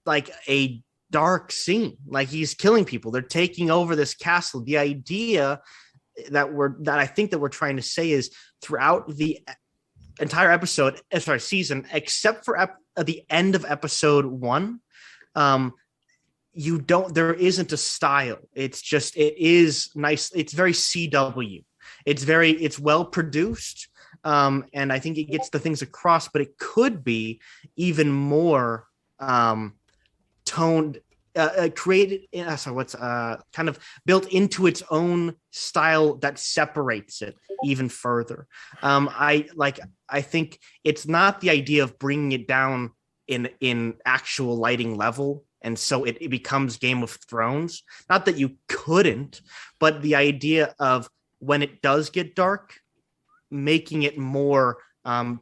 a dark scene. Like, he's killing people. They're taking over this castle. The idea that I think that we're trying to say is throughout the entire season, except for the end of episode 1, there isn't a style. It is nice. It's very CW. It's well produced. And I think it gets the things across, but it could be even more toned, created. Kind of built into its own style that separates it even further. I think it's not the idea of bringing it down in actual lighting level, and so it becomes Game of Thrones. Not that you couldn't, but the idea of when it does get dark, making it more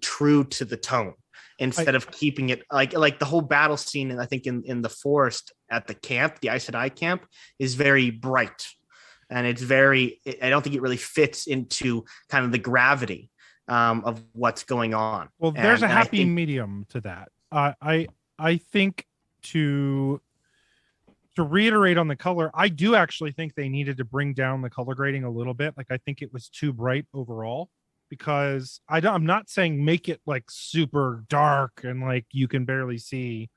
true to the tone instead of keeping it like the whole battle scene. And I think in the forest at the camp, the Aes Sedai camp, is very bright, and I don't think it really fits into kind of the gravity. of what's going on. Well, there's And a I happy think- medium to that. I think to reiterate on the color, I do actually think they needed to bring down the color grading a little bit. Like I think it was too bright overall, because I'm not saying make it like super dark and like you can barely see,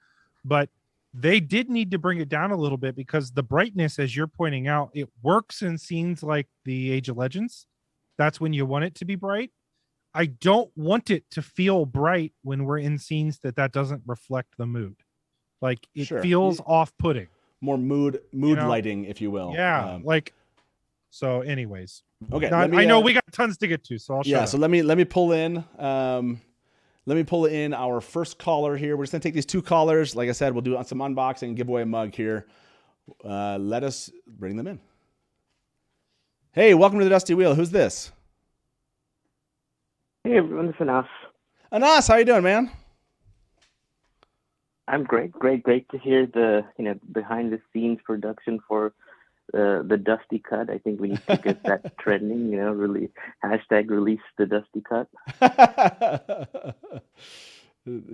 but they did need to bring it down a little bit, because the brightness, as you're pointing out, it works in scenes like the Age of Legends. That's when you want it to be bright. I don't want it to feel bright when we're in scenes that doesn't reflect the mood. Like it Sure. feels off-putting. More mood know? lighting, if you will. Yeah. So anyways. Okay. Now, I know we got tons to get to, so I'll shut up. So let me pull in. Let me pull in our first caller here. We're just gonna take these two callers. Like I said, we'll do some unboxing and give away a mug here. Let us bring them in. Hey, welcome to the Dusty Wheel. Who's this? Hey everyone, this is Anas. Anas, how you doing, man? I'm great to hear the behind the scenes production for the Dusty Cut. I think we need to get that trending. Really #release the Dusty Cut.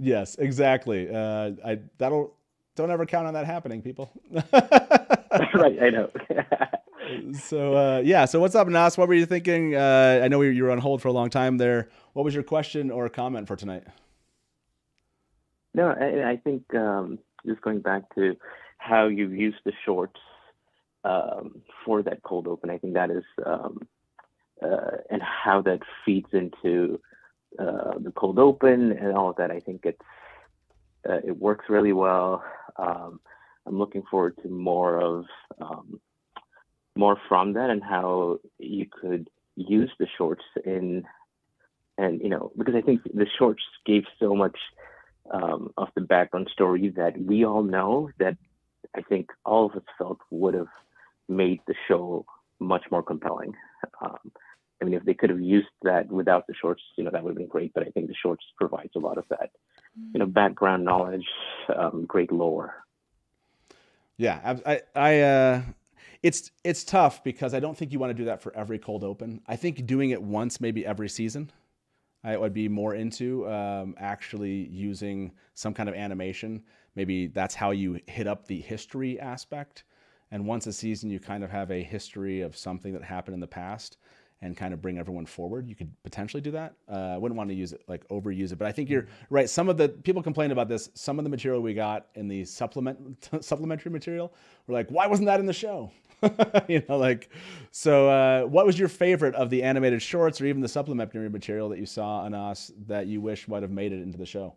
Yes, exactly. Don't ever count on that happening, people. Right, I know. So what's up, Nas? What were you thinking? I know you were on hold for a long time there. What was your question or comment for tonight? No, I think just going back to how you use the shorts for that cold open, I think that is and how that feeds into the cold open and all of that. I think it works really well. I'm looking forward to more from that, and how you could use the shorts because I think the shorts gave so much of the background story that we all know, that I think all of us felt would have made the show much more compelling. If they could have used that without the shorts, that would have been great. But I think the shorts provides a lot of that, background knowledge, great lore. Yeah, it's tough, because I don't think you want to do that for every cold open. I think doing it once, maybe every season, I would be more into actually using some kind of animation. Maybe that's how you hit up the history aspect. And once a season, you kind of have a history of something that happened in the past and kind of bring everyone forward. You could potentially do that. I wouldn't want to use it, overuse it. But I think you're right. Some of the people complain about this. Some of the material we got in the supplementary material, we're like, why wasn't that in the show? So what was your favorite of the animated shorts or even the supplementary material that you saw on us that you wish might have made it into the show?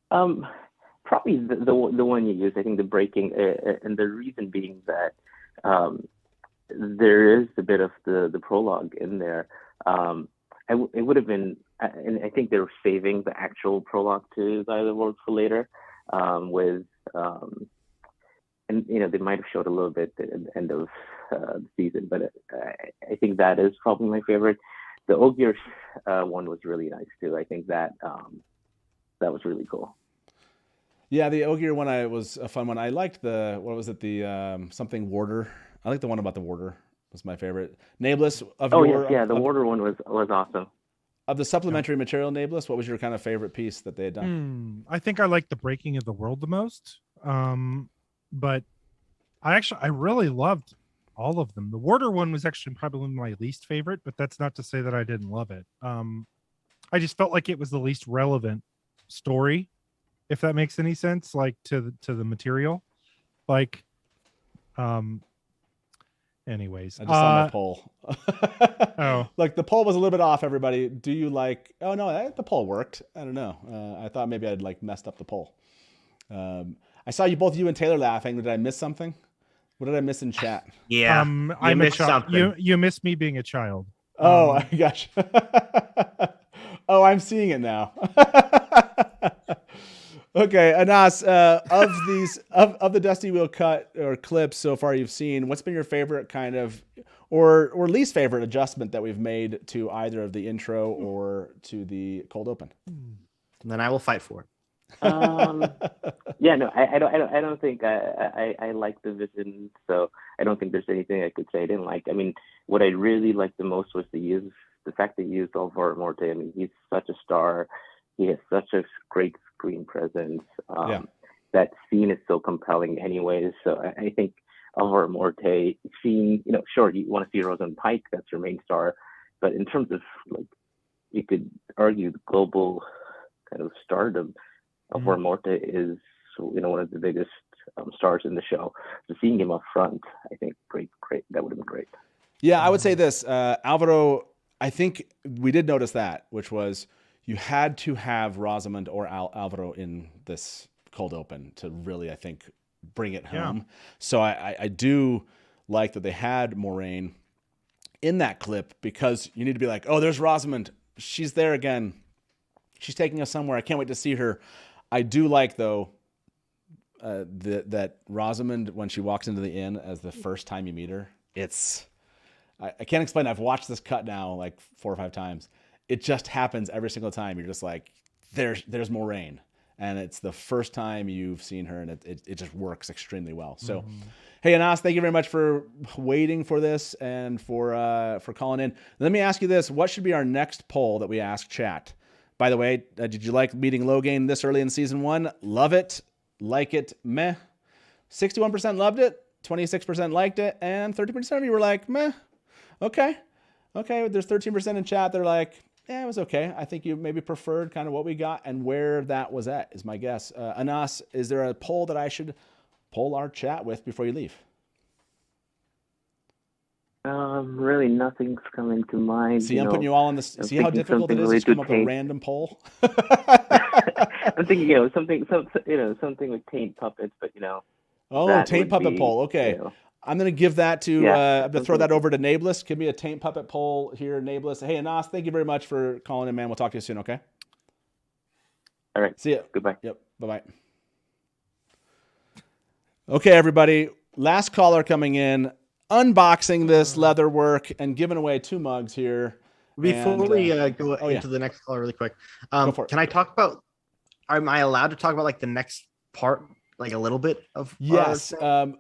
Probably the one you used. I think the breaking, and the reason being that there is a bit of the prologue in there. It would have been, and I think they were saving the actual prologue to the Other World for later, and they might have showed a little bit at the end of the season, but I think that is probably my favorite. The Ogier one was really nice too. I think that was really cool. Yeah, the Ogier one was a fun one. I liked the something warder. I like the one about the warder. Was my favorite. Nameless of the warder one was awesome. Of the supplementary material, Nameless, what was your kind of favorite piece that they had done? I think I liked the breaking of the world the most. But I really loved all of them. The warder one was actually probably my least favorite, but that's not to say that I didn't love it. I just felt like it was the least relevant story, if that makes any sense, like to the material. Anyways, I just saw my poll. Oh, like the poll was a little bit off. Everybody, do you like? Oh no, the poll worked. I don't know. I thought maybe I'd messed up the poll. I saw you and Taylor laughing. Did I miss something? What did I miss in chat? Yeah, I missed something. You missed me being a child. Oh, gosh. Oh, I'm seeing it now. Okay, Anas, of the Dusty Wheel cut or clips so far you've seen, what's been your favorite kind of or least favorite adjustment that we've made to either of the intro or to the cold open? And then I will fight for it. Yeah, no, I don't think I like the vision, so I don't think there's anything I could say I didn't like. I mean, what I really liked the most was the fact that he used Alvaro Morte. I mean, he's such a star. He has such a great screen presence. That scene is so compelling anyways. So I think Alvaro Morte, sure, you want to see Rosamund Pike, that's your main star. But in terms of, like, you could argue the global kind of stardom, Alvaro Morte is, one of the biggest stars in the show. So seeing him up front, I think great. That would have been great. Yeah, I would say this, Alvaro. I think we did notice that, which was you had to have Rosamund or Alvaro in this cold open to really, I think, bring it home. Yeah. So I do like that they had Moiraine in that clip, because you need to be like, oh, there's Rosamund. She's there again. She's taking us somewhere. I can't wait to see her. I do like, though, that Rosamund, when she walks into the inn as the first time you meet her, I can't explain. I've watched this cut now like 4 or 5 times. It just happens every single time. You're just like, there's Moiraine. And it's the first time you've seen her, and it just works extremely well. So, Hey, Anas, thank you very much for waiting for this and for calling in. Let me ask you this. What should be our next poll that we ask chat? By the way, did you like meeting Logain this early in season 1? Love it. Like it, meh. 61% loved it, 26% liked it, and 30% of you were like, meh. Okay. There's 13% in chat. They're like, it was okay. I think you maybe preferred kind of what we got and where that was at, is my guess. Anas, is there a poll that I should poll our chat with before you leave? Really, nothing's coming to mind. See, I'm putting you all on this. See how difficult it is to come up with a random poll? I'm thinking, something with taint puppets, but Oh, taint puppet poll. Okay. I'm going to give that to, I'm going to throw that over to Nablus. Give me a taint puppet poll here, Nablus. Hey, Anas, thank you very much for calling in, man. We'll talk to you soon, okay? All right. See ya. Goodbye. Yep. Bye-bye. Okay, everybody. Last caller coming in, unboxing this leather work and giving away 2 mugs here. Before we go into the next caller really quick, can I talk about, am I allowed to talk about like the next part, like a little bit of? Yes.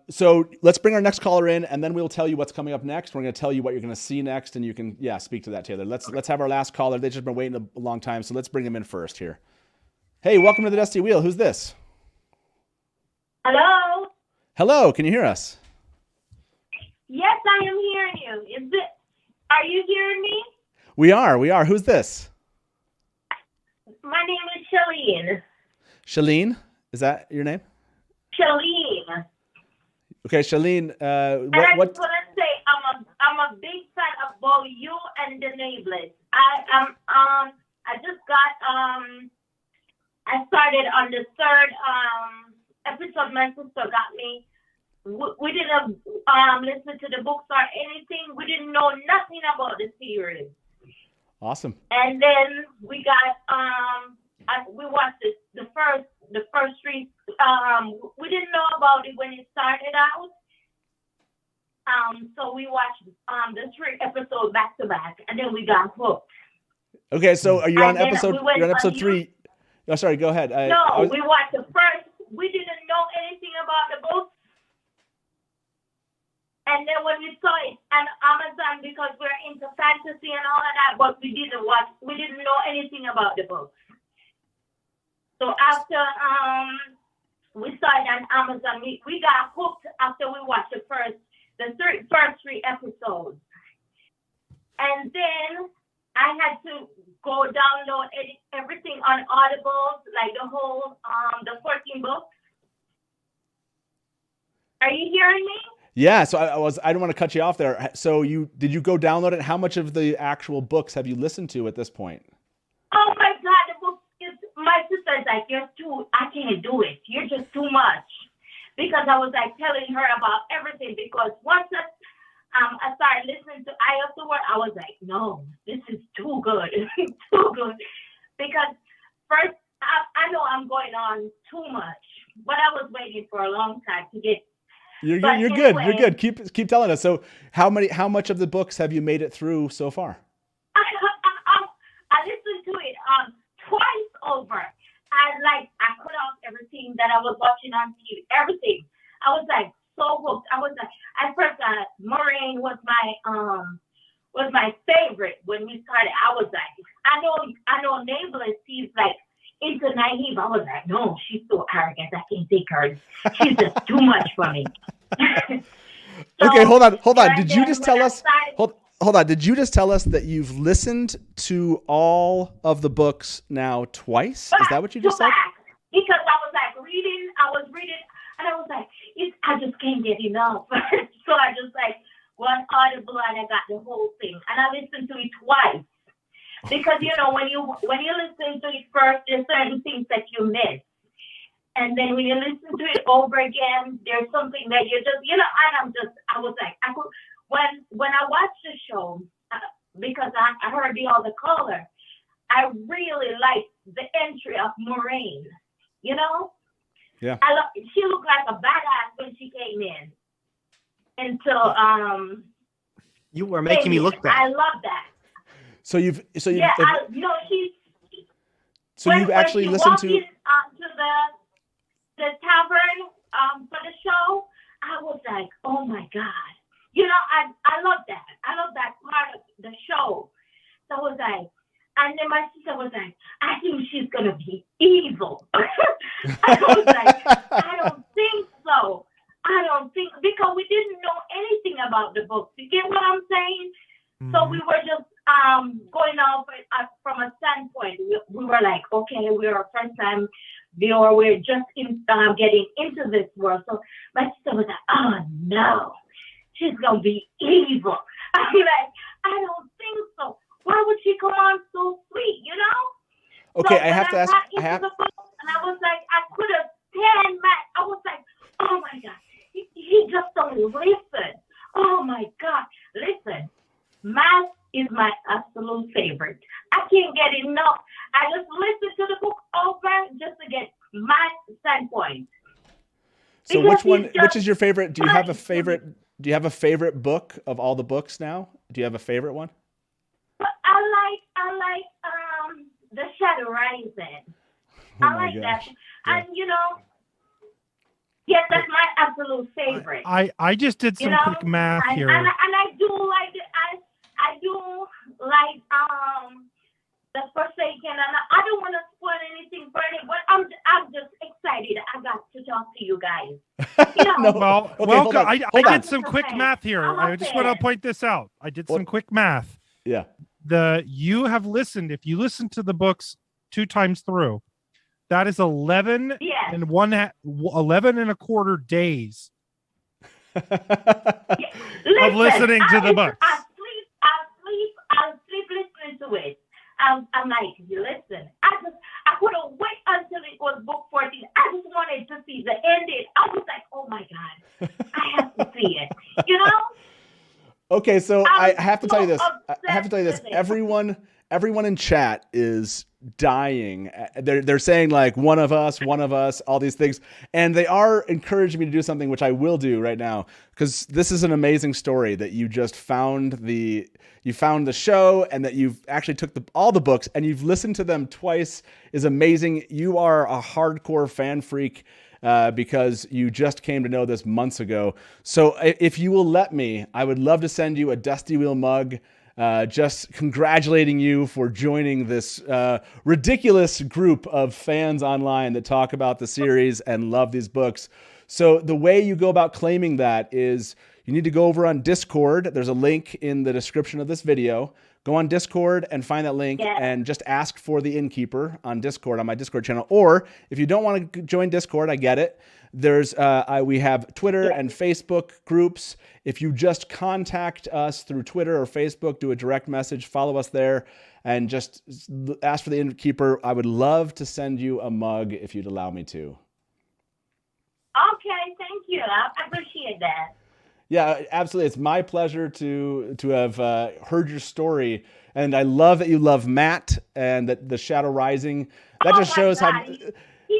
So let's bring our next caller in, and then we'll tell you what's coming up next. We're going to tell you what you're going to see next, and you can, speak to that, Taylor. Let's have our last caller. They've just been waiting a long time, so let's bring them in first here. Hey, welcome to the Dusty Wheel. Who's this? Hello. Hello. Can you hear us? Yes, I am hearing you. Are you hearing me? We are. Who's this? My name is Shalene. Shalene? Is that your name? Shalene. Okay, Shalene. What? I just want to say I'm a big fan of both you and the Nablus. I just got I started on the 3rd episode. My sister got me. We didn't listen to the books or anything. We didn't know nothing about the series. Awesome. And then we got we watched the first 3. We didn't know about it when it started out. So we watched the 3 episodes back to back, and then we got hooked. Okay, so are you on episode? You're on episode 3. Oh, sorry. Go ahead. We watched the first. We didn't know anything about the book. And then when we saw it on Amazon, because we're into fantasy and all of that, but we didn't know anything about the book. So after we saw it on Amazon, we got hooked after we watched the first 3 episodes. And then I had to go download everything on Audible, like the whole the 14 books. Are you hearing me? Yeah, so I don't want to cut you off there. So did you go download it? How much of the actual books have you listened to at this point? Oh my God, the book is, my sister's like, I can't do it. You're just too much. Because I was like telling her about everything, because once I started listening to Eye of the World, I was like, no, this is too good. Too good. Because first, I know I'm going on too much, but I was waiting for a long time to get. You're good. You're good. Keep telling us. So how much of the books have you made it through so far? I listened to it twice over. I cut off everything that I was watching on TV, everything. I was like so hooked. I was like, at first, Moraine was my favorite when we started. I was like, I know Nameless, he's like into naive. I was like, no, she's so arrogant. I can't take her. She's just too much for me. So, okay, hold on. Did you just tell us? Hold on. Did you just tell us that you've listened to all of the books now twice? Is that what you just said? Because I was reading, and I was like, I just can't get enough. So I just like one audible, and I got the whole thing, and I listened to it twice. Because when you listen to it first, there's certain things that you miss. And then when you listen to it over again, there's something that you just, and I was like, when I watched the show, because I heard the other caller, I really liked the entry of Moraine, Yeah. She looked like a badass when she came in. Until, you were making me look bad. I love that. So you've she's. So you've actually listened to. To the tavern for the show, I was like, oh my God. I love that. I love that part of the show. So I was like, and then my sister was like, I think she's going to be evil. I was like, I don't think so. Because we didn't know anything about the books. You get what I'm saying? Mm-hmm. So we were just going off from a standpoint. We were like, okay, we're a first time viewer. We're just getting into this world. So my sister was like, oh no, she's going to be evil. I'm like, I don't think so. Why would she come on so sweet, Okay, so I have to ask. And I was like, I could have stand back. I was like, oh my God, he just don't listen. Oh my God, listen, math is my absolute favorite. I can't get enough. I just listen to the book over just to get my standpoint. So which is your favorite? Do you have a favorite? Do you have a favorite book of all the books now? Do you have a favorite one? I like The Shadow Rising. Oh I like that. Yeah. And yes, that's my absolute favorite. I just did some quick math here. And I do like I do like The Forsaken, and I don't want to spoil anything for it, but I'm just excited. I got to talk to you guys. I did some quick math here. I just want to point this out. I did some quick math. Yeah. You have listened. If you listen to the books 2 times through, that is 11 and 11 and a quarter days of listening to the books. I'll sleep listening to it. I'm like, listen, I couldn't wait until it was book 14. I just wanted to see the ending. I was like, oh my God, I have to see it. Okay, so I have to tell you this. Everyone in chat is dying. They're saying like one of us, all these things, and they are encouraging me to do something, which I will do right now, because this is an amazing story that you just found the show, and that you've actually took all the books and you've listened to them twice is amazing. You are a hardcore fan freak. Because you just came to know this months ago. So if you will let me, I would love to send you a Dusty Wheel mug, just congratulating you for joining this ridiculous group of fans online that talk about the series and love these books. So the way you go about claiming that is you need to go over on Discord. There's a link in the description of this video. Go on Discord and find that link and just ask for the Innkeeper on Discord, on my Discord channel. Or if you don't want to join Discord, I get it. There's we have Twitter and Facebook groups. If you just contact us through Twitter or Facebook, do a direct message, follow us there, and just ask for the Innkeeper. I would love to send you a mug if you'd allow me to. Okay, thank you. I appreciate that. Yeah, absolutely. It's my pleasure to have heard your story, and I love that you love Matt and that the Shadow Rising. That just shows how.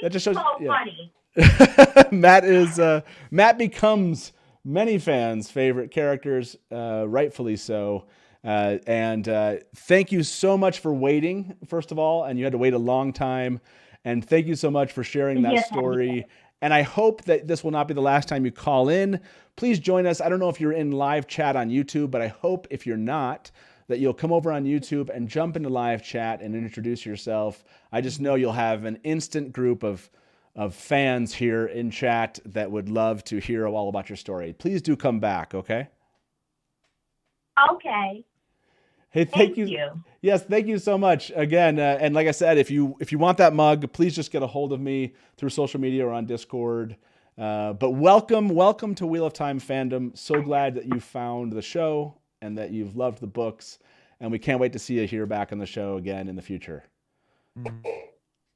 That just shows. So funny. Matt becomes many fans' favorite characters, rightfully so. And thank you so much for waiting, first of all, and you had to wait a long time. And thank you so much for sharing that Yes, story. And I hope that this will not be the last time you call in. Please join us. I don't know if you're in live chat on YouTube, but I hope if you're not, that you'll come over on YouTube and jump into live chat and introduce yourself. I just know you'll have an instant group of fans here in chat that would love to hear all about your story. Please do come back, okay? Okay. Hey, thank you. Yes, thank you so much again. And like I said, if you want that mug, please just get a hold of me through social media or on Discord. But welcome to Wheel of Time fandom. So glad that you found the show and that you've loved the books. And we can't wait to see you here back on the show again in the future.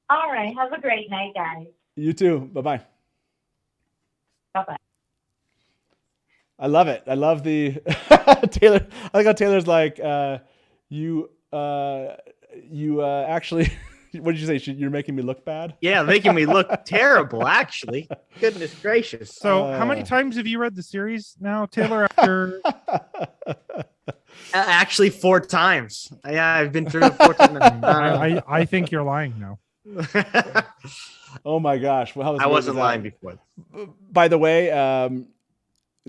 All right. Have a great night, guys. You too. Bye-bye. Bye-bye. I love it. I love the Taylor. I like how Taylor's like, you actually, what did you say? You're making me look bad? Yeah, making me look terrible, actually. Goodness gracious. So how many times have you read the series now, Taylor, after? Actually, 4 times. Yeah, I've been through it 4 times. I think you're lying now. Oh my gosh. Well, I wasn't lying before. By the way,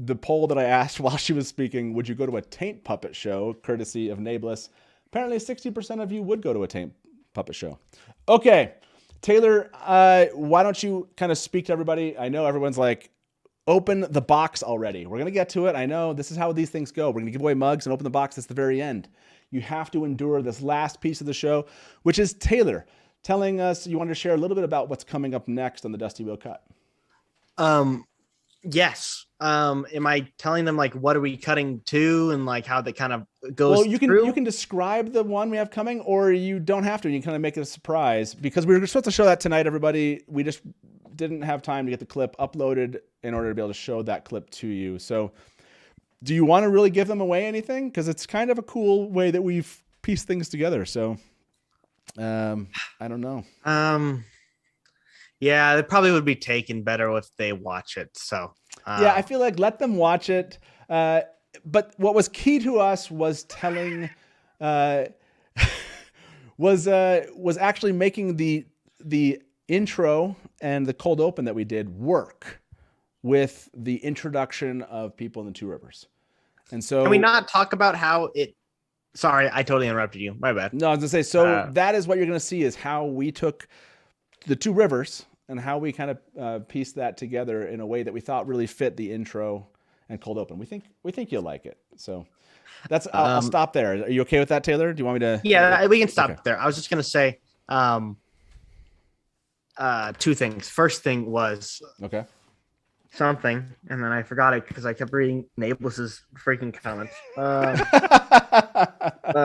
the poll that I asked while she was speaking, would you go to a Taint Puppet show, courtesy of Nameless? Apparently 60% of you would go to a Taint Puppet show. Okay, Taylor, why don't you kind of speak to everybody? I know everyone's like, open the box already. We're going to get to it. I know this is how these things go. We're going to give away mugs and open the box at the very end. You have to endure this last piece of the show, which is Taylor telling us you wanted to share a little bit about what's coming up next on the Dusty Wheel Cut. Yes. Am I telling them like what are we cutting to and like how that kind of goes? Well, you can describe the one we have coming, or you don't have to. You can kind of make it a surprise because we were supposed to show that tonight. Everybody, we just didn't have time to get the clip uploaded in order to be able to show that clip to you. So, do you want to really give them away anything? Because it's kind of a cool way that we've pieced things together. So, I don't know. Yeah, it probably would be taken better if they watch it. So yeah, I feel like let them watch it. But what was key to us was telling, was actually making the intro and the cold open that we did work with the introduction of people in the Two Rivers. And so, can we not talk about how it? Sorry, I totally interrupted you. My bad. No, I was gonna say. So that is what you're gonna see is how we took the Two Rivers and how we kind of pieced that together in a way that we thought really fit the intro and cold open. We think you'll like it. So that's I'll stop there. Are you okay with that, Taylor? Do you want me to? Yeah, we can stop there. I was just gonna say 2 things. First thing was something, and then I forgot it because I kept reading Nables's freaking comments. What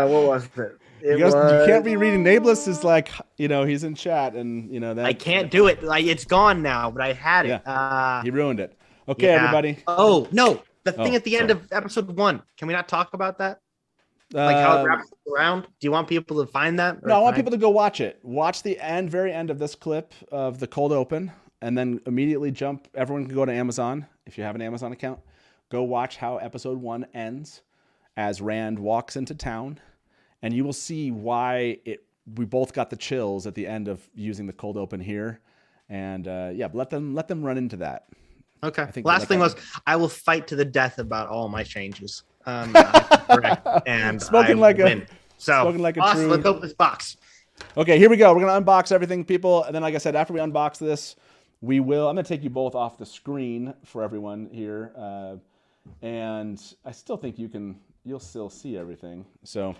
was it? You can't be reading. Nablus is like, he's in chat, and that I can't do it. Like it's gone now, but I had it. He ruined it. Okay, everybody. Oh no, the thing at the end of episode 1. Can we not talk about that? Like how it wraps around? Do you want people to find that? No, I want people to go watch it. Watch the very end of this clip of the cold open, and then immediately jump. Everyone can go to Amazon if you have an Amazon account. Go watch how episode 1 ends as Rand walks into town. And you will see why we both got the chills at the end of using the cold open here. And let them run into that. Okay. I think last thing was I will fight to the death about all my changes. Correct. And spoken like a true. Let's open this box. Okay, here we go. We're gonna unbox everything, people. And then, like I said, after we unbox this, I'm gonna take you both off the screen for everyone here. And I still think you'll still see everything. So.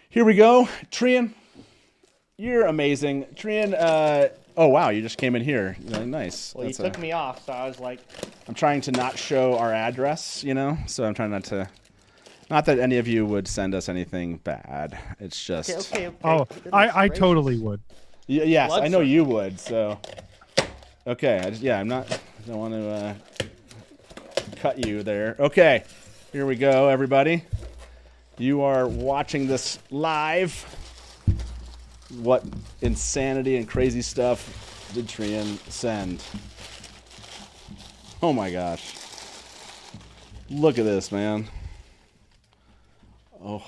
Here we go. Trian, you're amazing. Trian, oh, wow, you just came in here. Nice. Well, you took me off, so I was like... I'm trying to not show our address, so I'm trying not to... Not that any of you would send us anything bad. It's just... Okay. Oh, I totally would. Yes, I know you would, so... Okay, I don't want to cut you there. Okay, here we go, everybody. You are watching this live. What insanity and crazy stuff did Trian send? Oh my gosh. Look at this, man. Oh,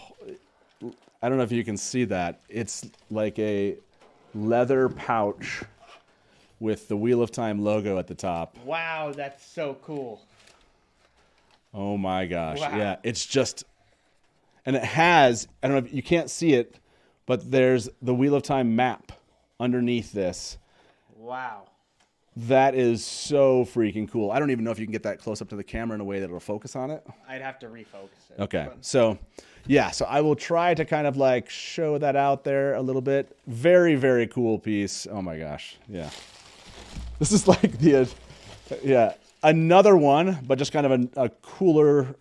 I don't know if you can see that. It's like a leather pouch with the Wheel of Time logo at the top. Wow, that's so cool. Oh my gosh. Wow. Yeah, it's just, and it has, I don't know if you can't see it, but there's the Wheel of Time map underneath this. Wow. That is so freaking cool. I don't even know if you can get that close up to the camera in a way that it'll focus on it. I'd have to refocus it. Okay. So, yeah, so I will try to kind of like show that out there a little bit. Very, very cool piece. Oh my gosh. Yeah. This is like another one, but just kind of a cooler,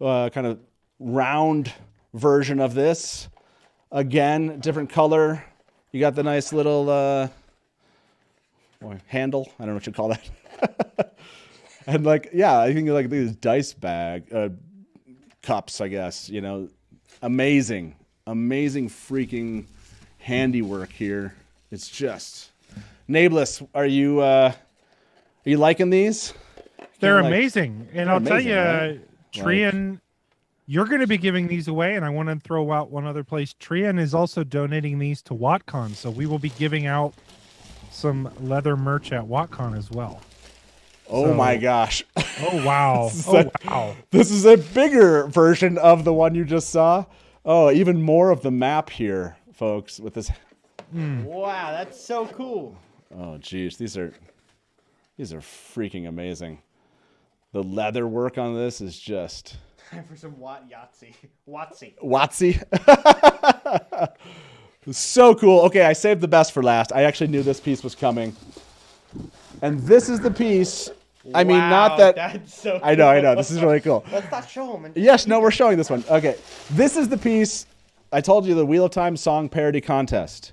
kind of round version of this. Again, different color. You got the nice little handle. I don't know what you call that. And like, yeah, I think like these dice cups, I guess, you know, amazing freaking handiwork here. It's just Nameless. Are you liking these? They're amazing. And I'll tell you, right? Trian, you're going to be giving these away, and I want to throw out one other place. Trian is also donating these to WoTCon, so we will be giving out some leather merch at WoTCon as well. Oh my gosh. Oh, wow. Wow. This is a bigger version of the one you just saw. Oh, even more of the map here, folks, with this. Wow, that's so cool. Oh, geez. These are freaking amazing. The leather work on this is just... Time for some WoTSeries. WoTSeries. So cool. Okay, I saved the best for last. I actually knew this piece was coming. And this is the piece. I mean, not that. That's so cool. I know. This is really cool. Let's not show them. Yes, no, we're showing this one. Okay. This is the piece. I told you, the Wheel of Time song parody contest.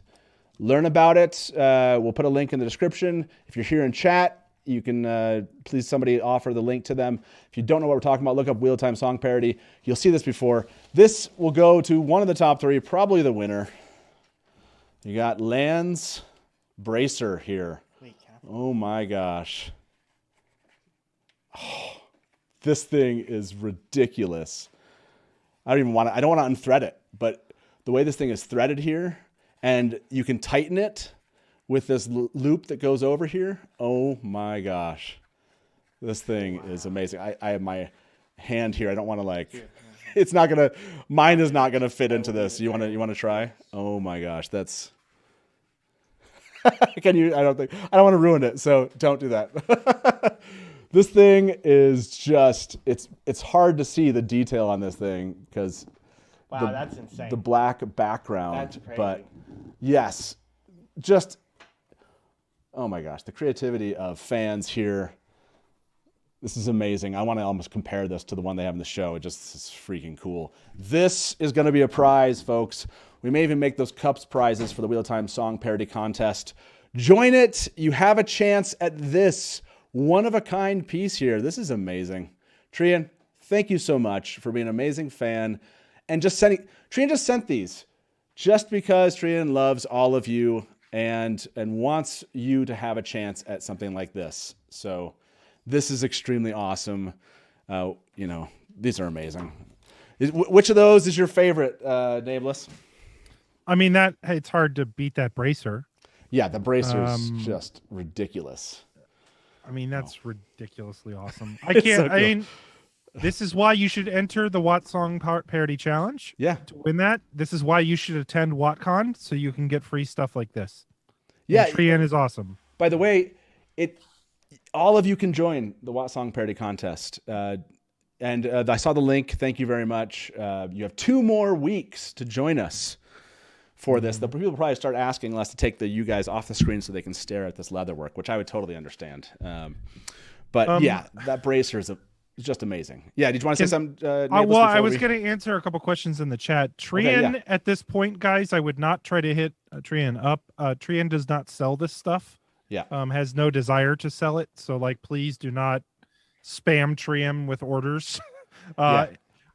Learn about it. We'll put a link in the description. If you're here in chat, you can please somebody offer the link to them. If you don't know what we're talking about, look up Wheel of Time song parody. You'll see this before. This will go to one of the top three, probably the winner. You got Land's Bracer here. Oh my gosh. Oh, this thing is ridiculous. I don't want to unthread it, but the way this thing is threaded here, and you can tighten it with this loop that goes over here. Oh my gosh. This thing is amazing. I have my hand here. I don't want to it's not going to, mine is not going to fit into this. You want to try? Oh my gosh. That's, I don't want to ruin it. So don't do that. This thing is just, it's hard to see the detail on this thing because that's insane. The black background. That's crazy. But yes, just, oh my gosh, the creativity of fans here. This is amazing. I want to almost compare this to the one they have in the show. This is freaking cool. This is going to be a prize, folks. We may even make those cups prizes for the Wheel of Time song parody contest. Join it. You have a chance at this one-of-a-kind piece here. This is amazing. Trian, thank you so much for being an amazing fan. And Trian just sent these just because Trian loves all of you and wants you to have a chance at something like this. So this is extremely awesome. These are amazing. Which of those is your favorite, Nameless? I mean, it's hard to beat that bracer. Yeah, the bracer is just ridiculous. I mean, that's ridiculously awesome. I can't. So cool. I mean, this is why you should enter the WoT Song Parody Challenge. Yeah. To win that, this is why you should attend WoTCon so you can get free stuff like this. Yeah, Trian is awesome. By the way, all of you can join the WoT Song Parody Contest. And I saw the link. Thank you very much. You have 2 more weeks to join us for this. The people will probably start asking us to take you guys off the screen so they can stare at this leather work, which I would totally understand. But yeah, that bracer is just amazing. Yeah, did you want to say something? I was going to answer a couple questions in the chat. Trian, at this point, guys, I would not try to hit Trian up. Trian does not sell this stuff. Yeah. Has no desire to sell it. So, please do not spam Trian with orders.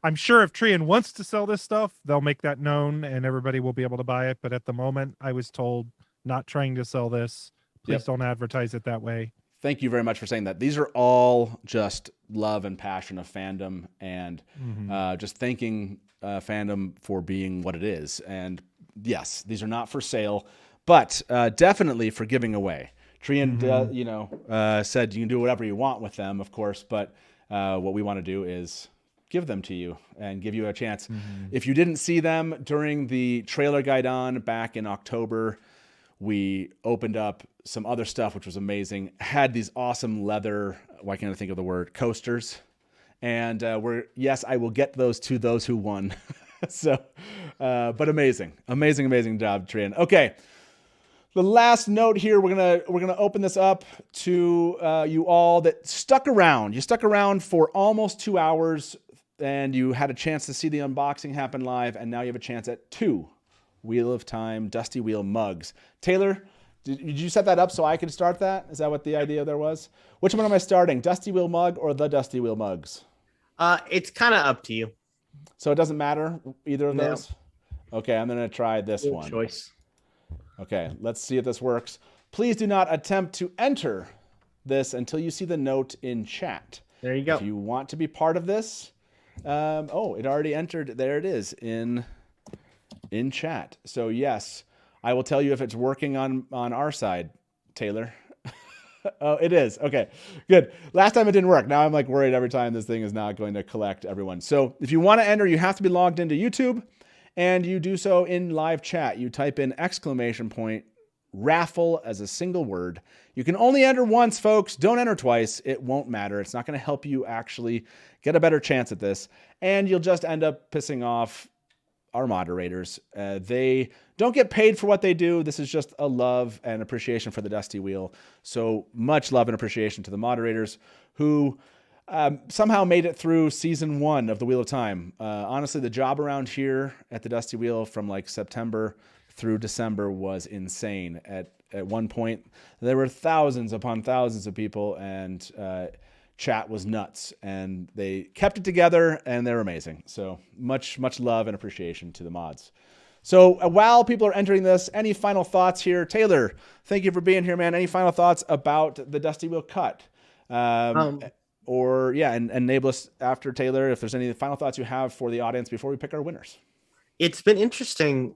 I'm sure if Trian wants to sell this stuff, they'll make that known and everybody will be able to buy it. But at the moment, I was told not trying to sell this. Please don't advertise it that way. Thank you very much for saying that. These are all just love and passion of fandom and just thanking fandom for being what it is. And yes, these are not for sale, but definitely for giving away. Trian, said you can do whatever you want with them, of course, but what we want to do is give them to you and give you a chance. If you didn't see them during the trailer guide on back in October, we opened up some other stuff, which was amazing. Had these awesome leather, why can't I think of the word, coasters. And yes, I will get those to those who won. So, but amazing job, Trian. Okay. The last note here, we're gonna open this up to you all that stuck around. You stuck around for almost 2 hours, and you had a chance to see the unboxing happen live, and now you have a chance at 2 Wheel of Time Dusty Wheel mugs. Taylor, did you set that up so I could start that? Is that what the idea there was? Which one am I starting, Dusty Wheel mug or the Dusty Wheel mugs? It's kind of up to you. So it doesn't matter either of those? Okay, I'm gonna try this one. Choice. Okay, let's see if this works. Please do not attempt to enter this until you see the note in chat. There you go. If you want to be part of this, it already entered. There it is in chat. So yes, I will tell you if it's working on our side, Taylor. Oh, it is. Okay, good. Last time it didn't work. Now I'm like worried every time this thing is not going to collect everyone. So if you want to enter, you have to be logged into YouTube. And you do so in live chat. You type in !raffle as a single word. You can only enter once, folks. Don't enter twice. It won't matter. It's not going to help you actually get a better chance at this. And you'll just end up pissing off our moderators. They don't get paid for what they do. This is just a love and appreciation for the Dusty Wheel. So much love and appreciation to the moderators who somehow made it through season 1 of the Wheel of Time. Honestly, the job around here at the Dusty Wheel from like September through December was insane. At one point, there were thousands upon thousands of people, and chat was nuts. And they kept it together, and they're amazing. So much love and appreciation to the mods. So while people are entering this, any final thoughts here? Taylor, thank you for being here, man. Any final thoughts about the Dusty Wheel cut? And enable us after Taylor, if there's any final thoughts you have for the audience before we pick our winners. It's been interesting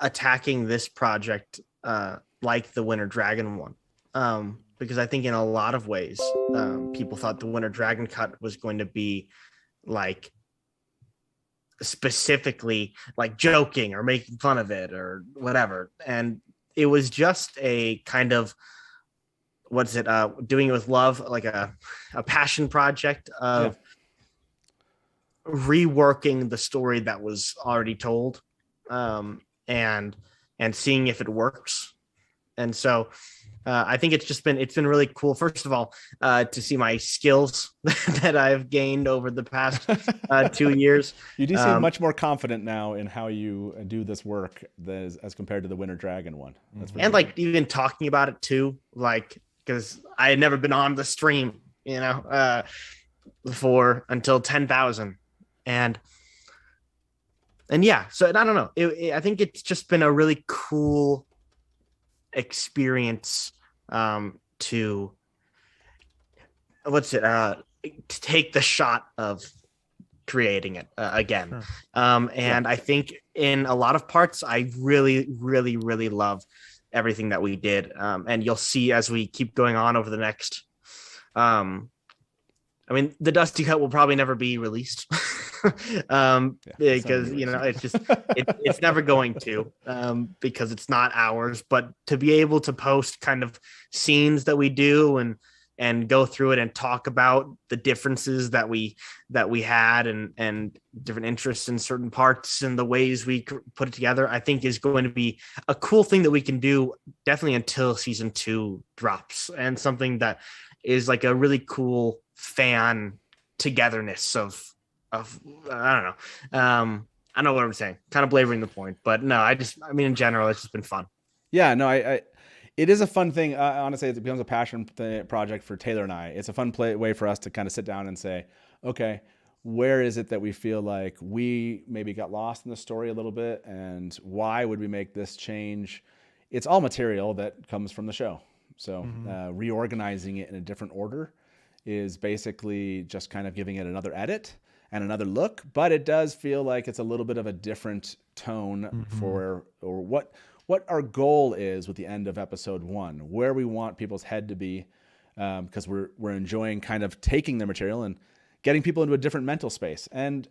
attacking this project like the Winter Dragon one, because I think in a lot of ways people thought the Winter Dragon cut was going to be like specifically like joking or making fun of it or whatever, and it was just a kind of doing it with love, like a passion project of reworking the story that was already told, and seeing if it works. And so I think it's been really cool. First of all, to see my skills that I've gained over the past 2 years. You do seem much more confident now in how you do this work as compared to the Winter Dragon one. And like even talking about it too, like, because I had never been on the stream, before until 10,000. And yeah, so I don't know. I think it's just been a really cool experience to take the shot of creating it again. Sure. And I think in a lot of parts, I really, really, really love everything that we did. And you'll see as we keep going on over the next, the Dusty Cut will probably never be released because, it's never going to, because it's not ours, but to be able to post kind of scenes that we do and go through it and talk about the differences that we had and different interests in certain parts and the ways we put it together, I think is going to be a cool thing that we can do definitely until season 2 drops, and something that is like a really cool fan togetherness of I don't know. I know what I'm saying, kind of belaboring the point, but no, in general, it's just been fun. Yeah, no, it is a fun thing. Honestly, it becomes a passion project for Taylor and I. It's a fun way for us to kind of sit down and say, okay, where is it that we feel like we maybe got lost in the story a little bit, and why would we make this change? It's all material that comes from the show. So reorganizing it in a different order is basically just kind of giving it another edit and another look, but it does feel like it's a little bit of a different tone for what our goal is with the end of episode 1, where we want people's head to be, because we're enjoying kind of taking the material and getting people into a different mental space. And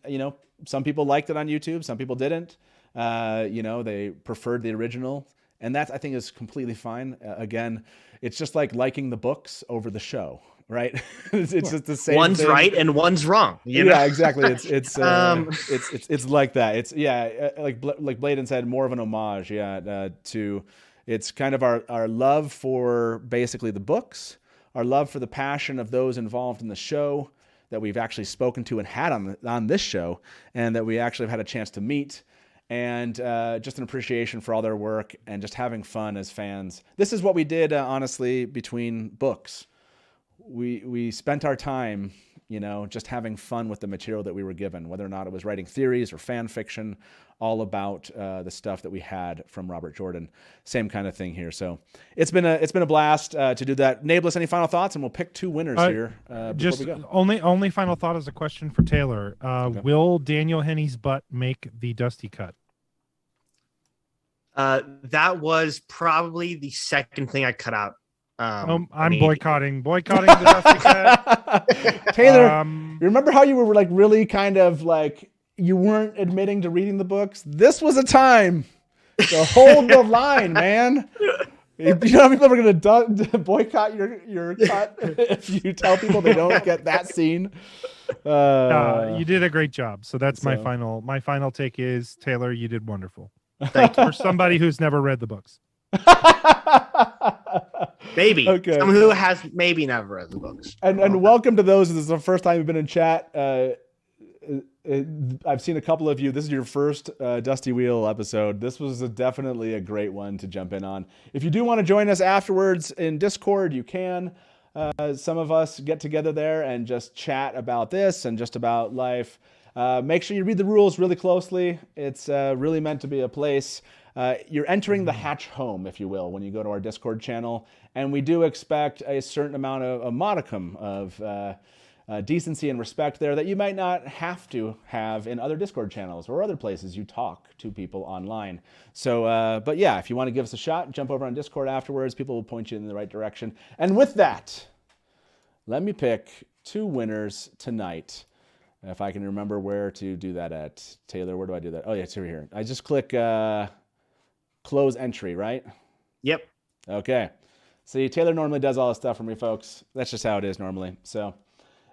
some people liked it on YouTube, some people didn't. They preferred the original, and that I think is completely fine. Again, it's just like liking the books over the show. Right, it's just the same. One's thing. right and one's wrong. Yeah, exactly. It's like that. It's like Bladen said, more of an homage. To it's kind of our love for basically the books, our love for the passion of those involved in the show that we've actually spoken to and had on this show, and that we actually have had a chance to meet, and just an appreciation for all their work and just having fun as fans. This is what we did, honestly, between books. We spent our time, just having fun with the material that we were given, whether or not it was writing theories or fan fiction, all about the stuff that we had from Robert Jordan. Same kind of thing here. So it's been a blast to do that. Nablus, any final thoughts? And we'll pick 2 winners here. Just we go. only final thought is a question for Taylor. Okay. Will Daniel Henney's butt make the Dusty cut? That was probably the second thing I cut out. I'm boycotting the Dusty cut. Taylor, you remember how you were like really kind of like you weren't admitting to reading the books? This was a time to hold the line, man. You know how many people are going to boycott your cut if you tell people they don't get that scene? You did a great job. So that's my final take is, Taylor, you did wonderful. Thank you. For somebody who's never read the books. Maybe. Okay. Someone who has maybe never read the books. And welcome to those. This is the first time you've been in chat. I've seen a couple of you. This is your first Dusty Wheel episode. This was definitely a great one to jump in on. If you do want to join us afterwards in Discord, you can. Some of us get together there and just chat about this and just about life. Make sure you read the rules really closely. It's really meant to be a place. You're entering the hatch home, if you will, when you go to our Discord channel. And we do expect a certain amount of a modicum of decency and respect there that you might not have to have in other Discord channels or other places you talk to people online. So, but yeah, if you want to give us a shot, jump over on Discord afterwards. People will point you in the right direction. And with that, let me pick 2 winners tonight. If I can remember where to do that at. Taylor, where do I do that? Oh, yeah, it's over here. I just click close entry, right? Yep. Okay. See, Taylor normally does all this stuff for me, folks. That's just how it is normally. So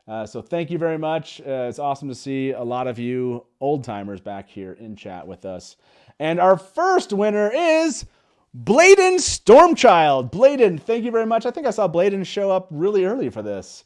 thank you very much. It's awesome to see a lot of you old-timers back here in chat with us. And our first winner is Bladen Stormchild. Bladen, thank you very much. I think I saw Bladen show up really early for this.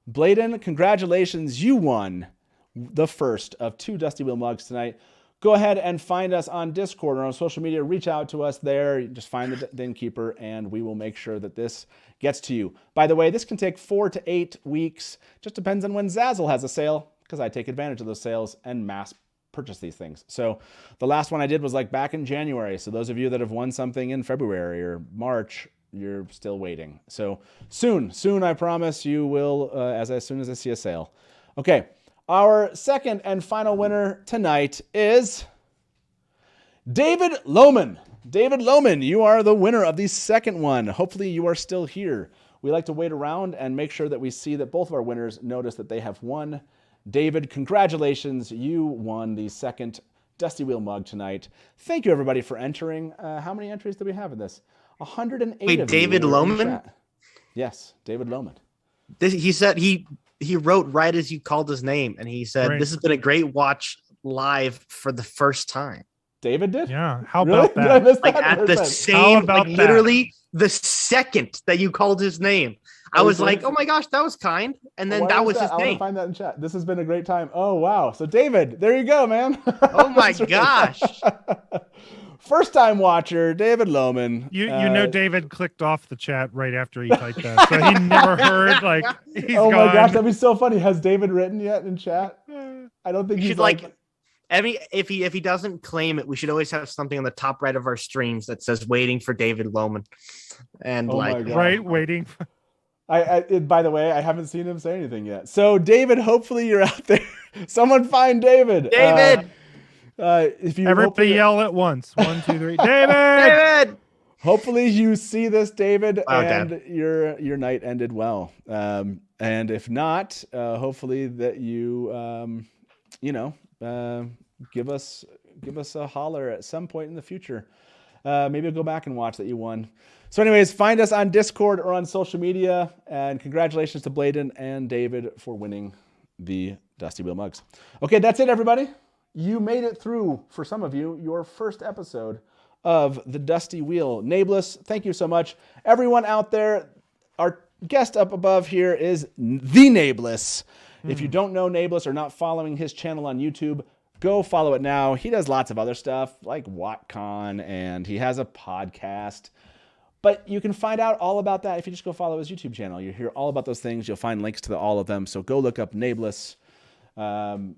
Bladen, congratulations. You won the first of 2 Dusty Wheel mugs tonight. Go ahead and find us on Discord or on social media. Reach out to us there. Just find the Innkeeper, and we will make sure that this gets to you. By the way, this can take 4 to 8 weeks. Just depends on when Zazzle has a sale, because I take advantage of those sales and mass purchase these things. So the last one I did was like back in January. So those of you that have won something in February or March, you're still waiting. So soon, I promise you will, as soon as I see a sale. Okay. Our second and final winner tonight is David Lohman. David Lohman, you are the winner of the second one. Hopefully you are still here. We like to wait around and make sure that we see that both of our winners notice that they have won. David, congratulations. You won the second Dusty Wheel mug tonight. Thank you, everybody, for entering. How many entries do we have in this? 108. Wait, David Lohman? Yes, David Lohman. He said he wrote right as you called his name, and he said, Great. This has been a great watch live for the first time. David did? Yeah. How Really? about Did I that? miss Like that? at the How same, about like that? literally the second that you called his name. I was really? like, oh my gosh, that was kind. And then Why that was his I want to name. find that in chat. This has been a great time. Oh, wow. So, David, there you go, man. Oh my That's right. gosh. First time watcher, David Lohman. You know David clicked off the chat right after he typed that, so he never heard. Like he's oh gone. my gosh, that'd be so funny. Has David written yet in chat? I don't think You he's should like if he doesn't claim it, we should always have something on the top right of our streams that says waiting for David Lohman. And Oh my like God. right waiting. By the way, I haven't seen him say anything yet. So, David, hopefully you're out there. Someone find David. David. If you Everybody yell at once. 1, 2, 3. David. David. Hopefully you see this, David, Wow, and Dad. your night ended well. And if not, hopefully that you give us a holler at some point in the future. Maybe I'll go back and watch that you won. So anyways, find us on Discord or on social media. And congratulations to Bladen and David for winning the Dusty Wheel mugs. Okay, that's it, everybody. You made it through, for some of you, your first episode of the Dusty Wheel. Nameless, thank you so much. Everyone out there, our guest up above here is the Nameless. If you don't know Nameless or not following his channel on YouTube, go follow it now. He does lots of other stuff like WoTCon, and he has a podcast. But you can find out all about that if you just go follow his YouTube channel. You hear all about those things. You'll find links to all of them. So go look up Nameless. Don't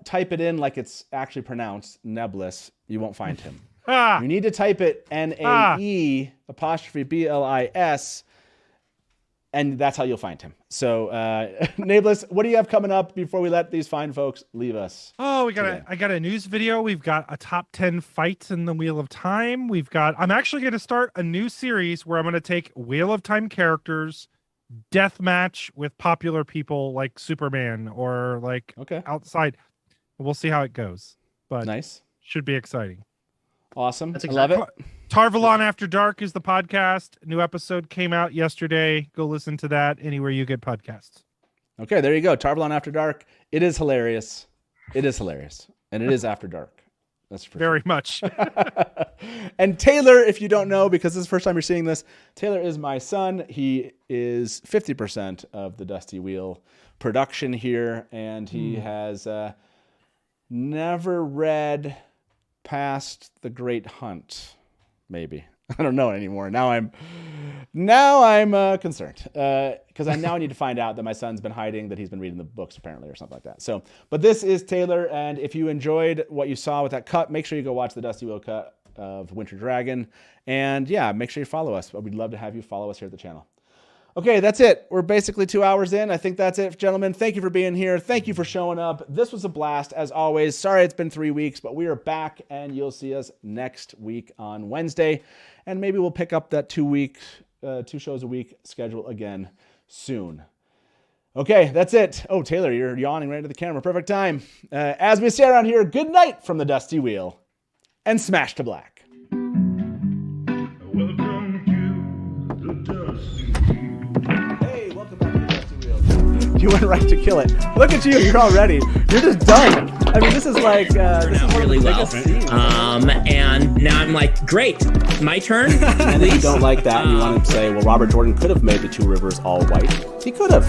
type it in like it's actually pronounced Nebless. You won't find him. You need to type it NAE apostrophe BLIS, and that's how you'll find him. So, Nameless, what do you have coming up before we let these fine folks leave us? Oh, I got a news video. We've got a top 10 fights in the Wheel of Time. I'm actually going to start a new series where I'm going to take Wheel of Time characters, death match with popular people like Superman or like outside. We'll see how it goes, but nice. Should be exciting. Awesome. I love it. Tarvalon After Dark is the podcast. New episode came out yesterday. Go listen to that anywhere you get podcasts. Okay, there you go. Tarvalon After Dark. It is hilarious. It is hilarious. And it is after dark. That's for Very much. And Taylor, if you don't know, because this is the first time you're seeing this, Taylor is my son. He is 50% of the Dusty Wheel production here, and he has never read past The Great Hunt. Maybe. I don't know anymore. Now I'm concerned because I now need to find out that my son's been hiding, that he's been reading the books apparently or something like that. So, but this is Taylor, and if you enjoyed what you saw with that cut, make sure you go watch the Dusty Wheel cut of Winter Dragon, and yeah, make sure you follow us. We'd love to have you follow us here at the channel. Okay, that's it. We're basically 2 hours in. I think that's it, gentlemen. Thank you for being here. Thank you for showing up. This was a blast, as always. Sorry it's been 3 weeks, but we are back, and you'll see us next week on Wednesday. And maybe we'll pick up that 2 shows a week schedule again soon. Okay, that's it. Oh, Taylor, you're yawning right into the camera. Perfect time. As we say around here, good night from the Dusty Wheel, and smash to black. You went right to kill it. Look at you, you're all ready. You're just done. I mean, this is like, this is really well. And now I'm like, great, my turn. And if you don't like that and you want to say, well, Robert Jordan could have made the two rivers all white. He could have,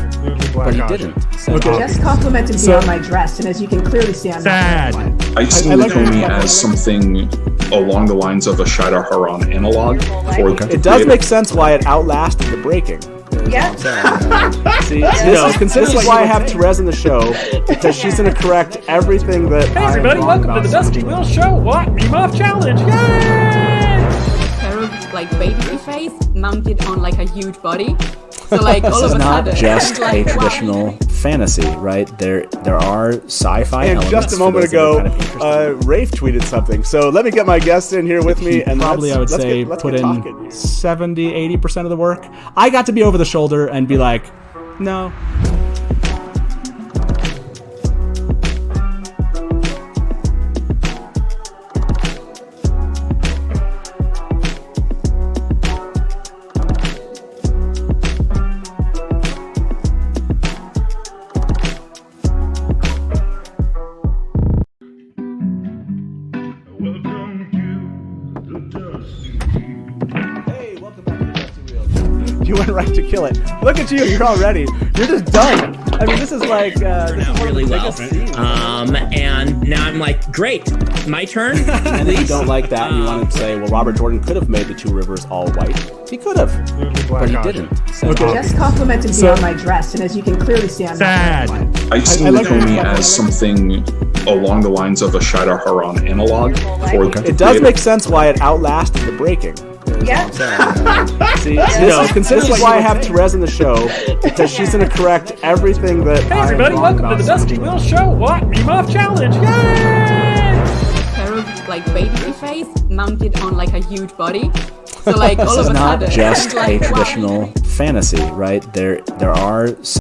but he didn't. So, Just complimented me on my dress, and as you can clearly see, I'm sad. I see Lukomi as something along the lines of a Shadow Haran analog. It does make sense why it outlasted the breaking. Yeah. See, this is why I have Therese in the show, because she's going to correct everything that. Hey everybody, welcome to the Dusty Wheel Show. What? Meme Off Challenge! Yay! Terrible, like baby face mounted on like a huge body. So like all This of is a not sudden, just it's like, a traditional fantasy, right? There are sci-fi and elements. Just a moment ago, Rafe tweeted something. So let me get my guests in here with me, and probably I would say put in 70-80% of the work. I got to be over the shoulder and be like, no. You went right to kill it. Look at you, you're all ready. You're just done. I mean, this is like, this is really well. And now I'm like, great, my turn. And if you don't like that and you want to say, well, Robert Jordan could have made the two rivers all white. He could have, but he didn't. So, Just complimented me on my dress, and as you can clearly see, I'm sad. I see Lukomi as something along the lines of a Shadow Haran analog. It does make sense why it outlasted the breaking. is Yeah. what I'm saying. See, No, this is why I have Therese in the show, because she's going to correct everything that Hey everybody, welcome to the Dusty Will Show. What? Meme Off Challenge. Yay! Terrible, like baby face mounted on like a huge body. So like This all is of a not sudden, just it's like, a wow. traditional fantasy, right? There are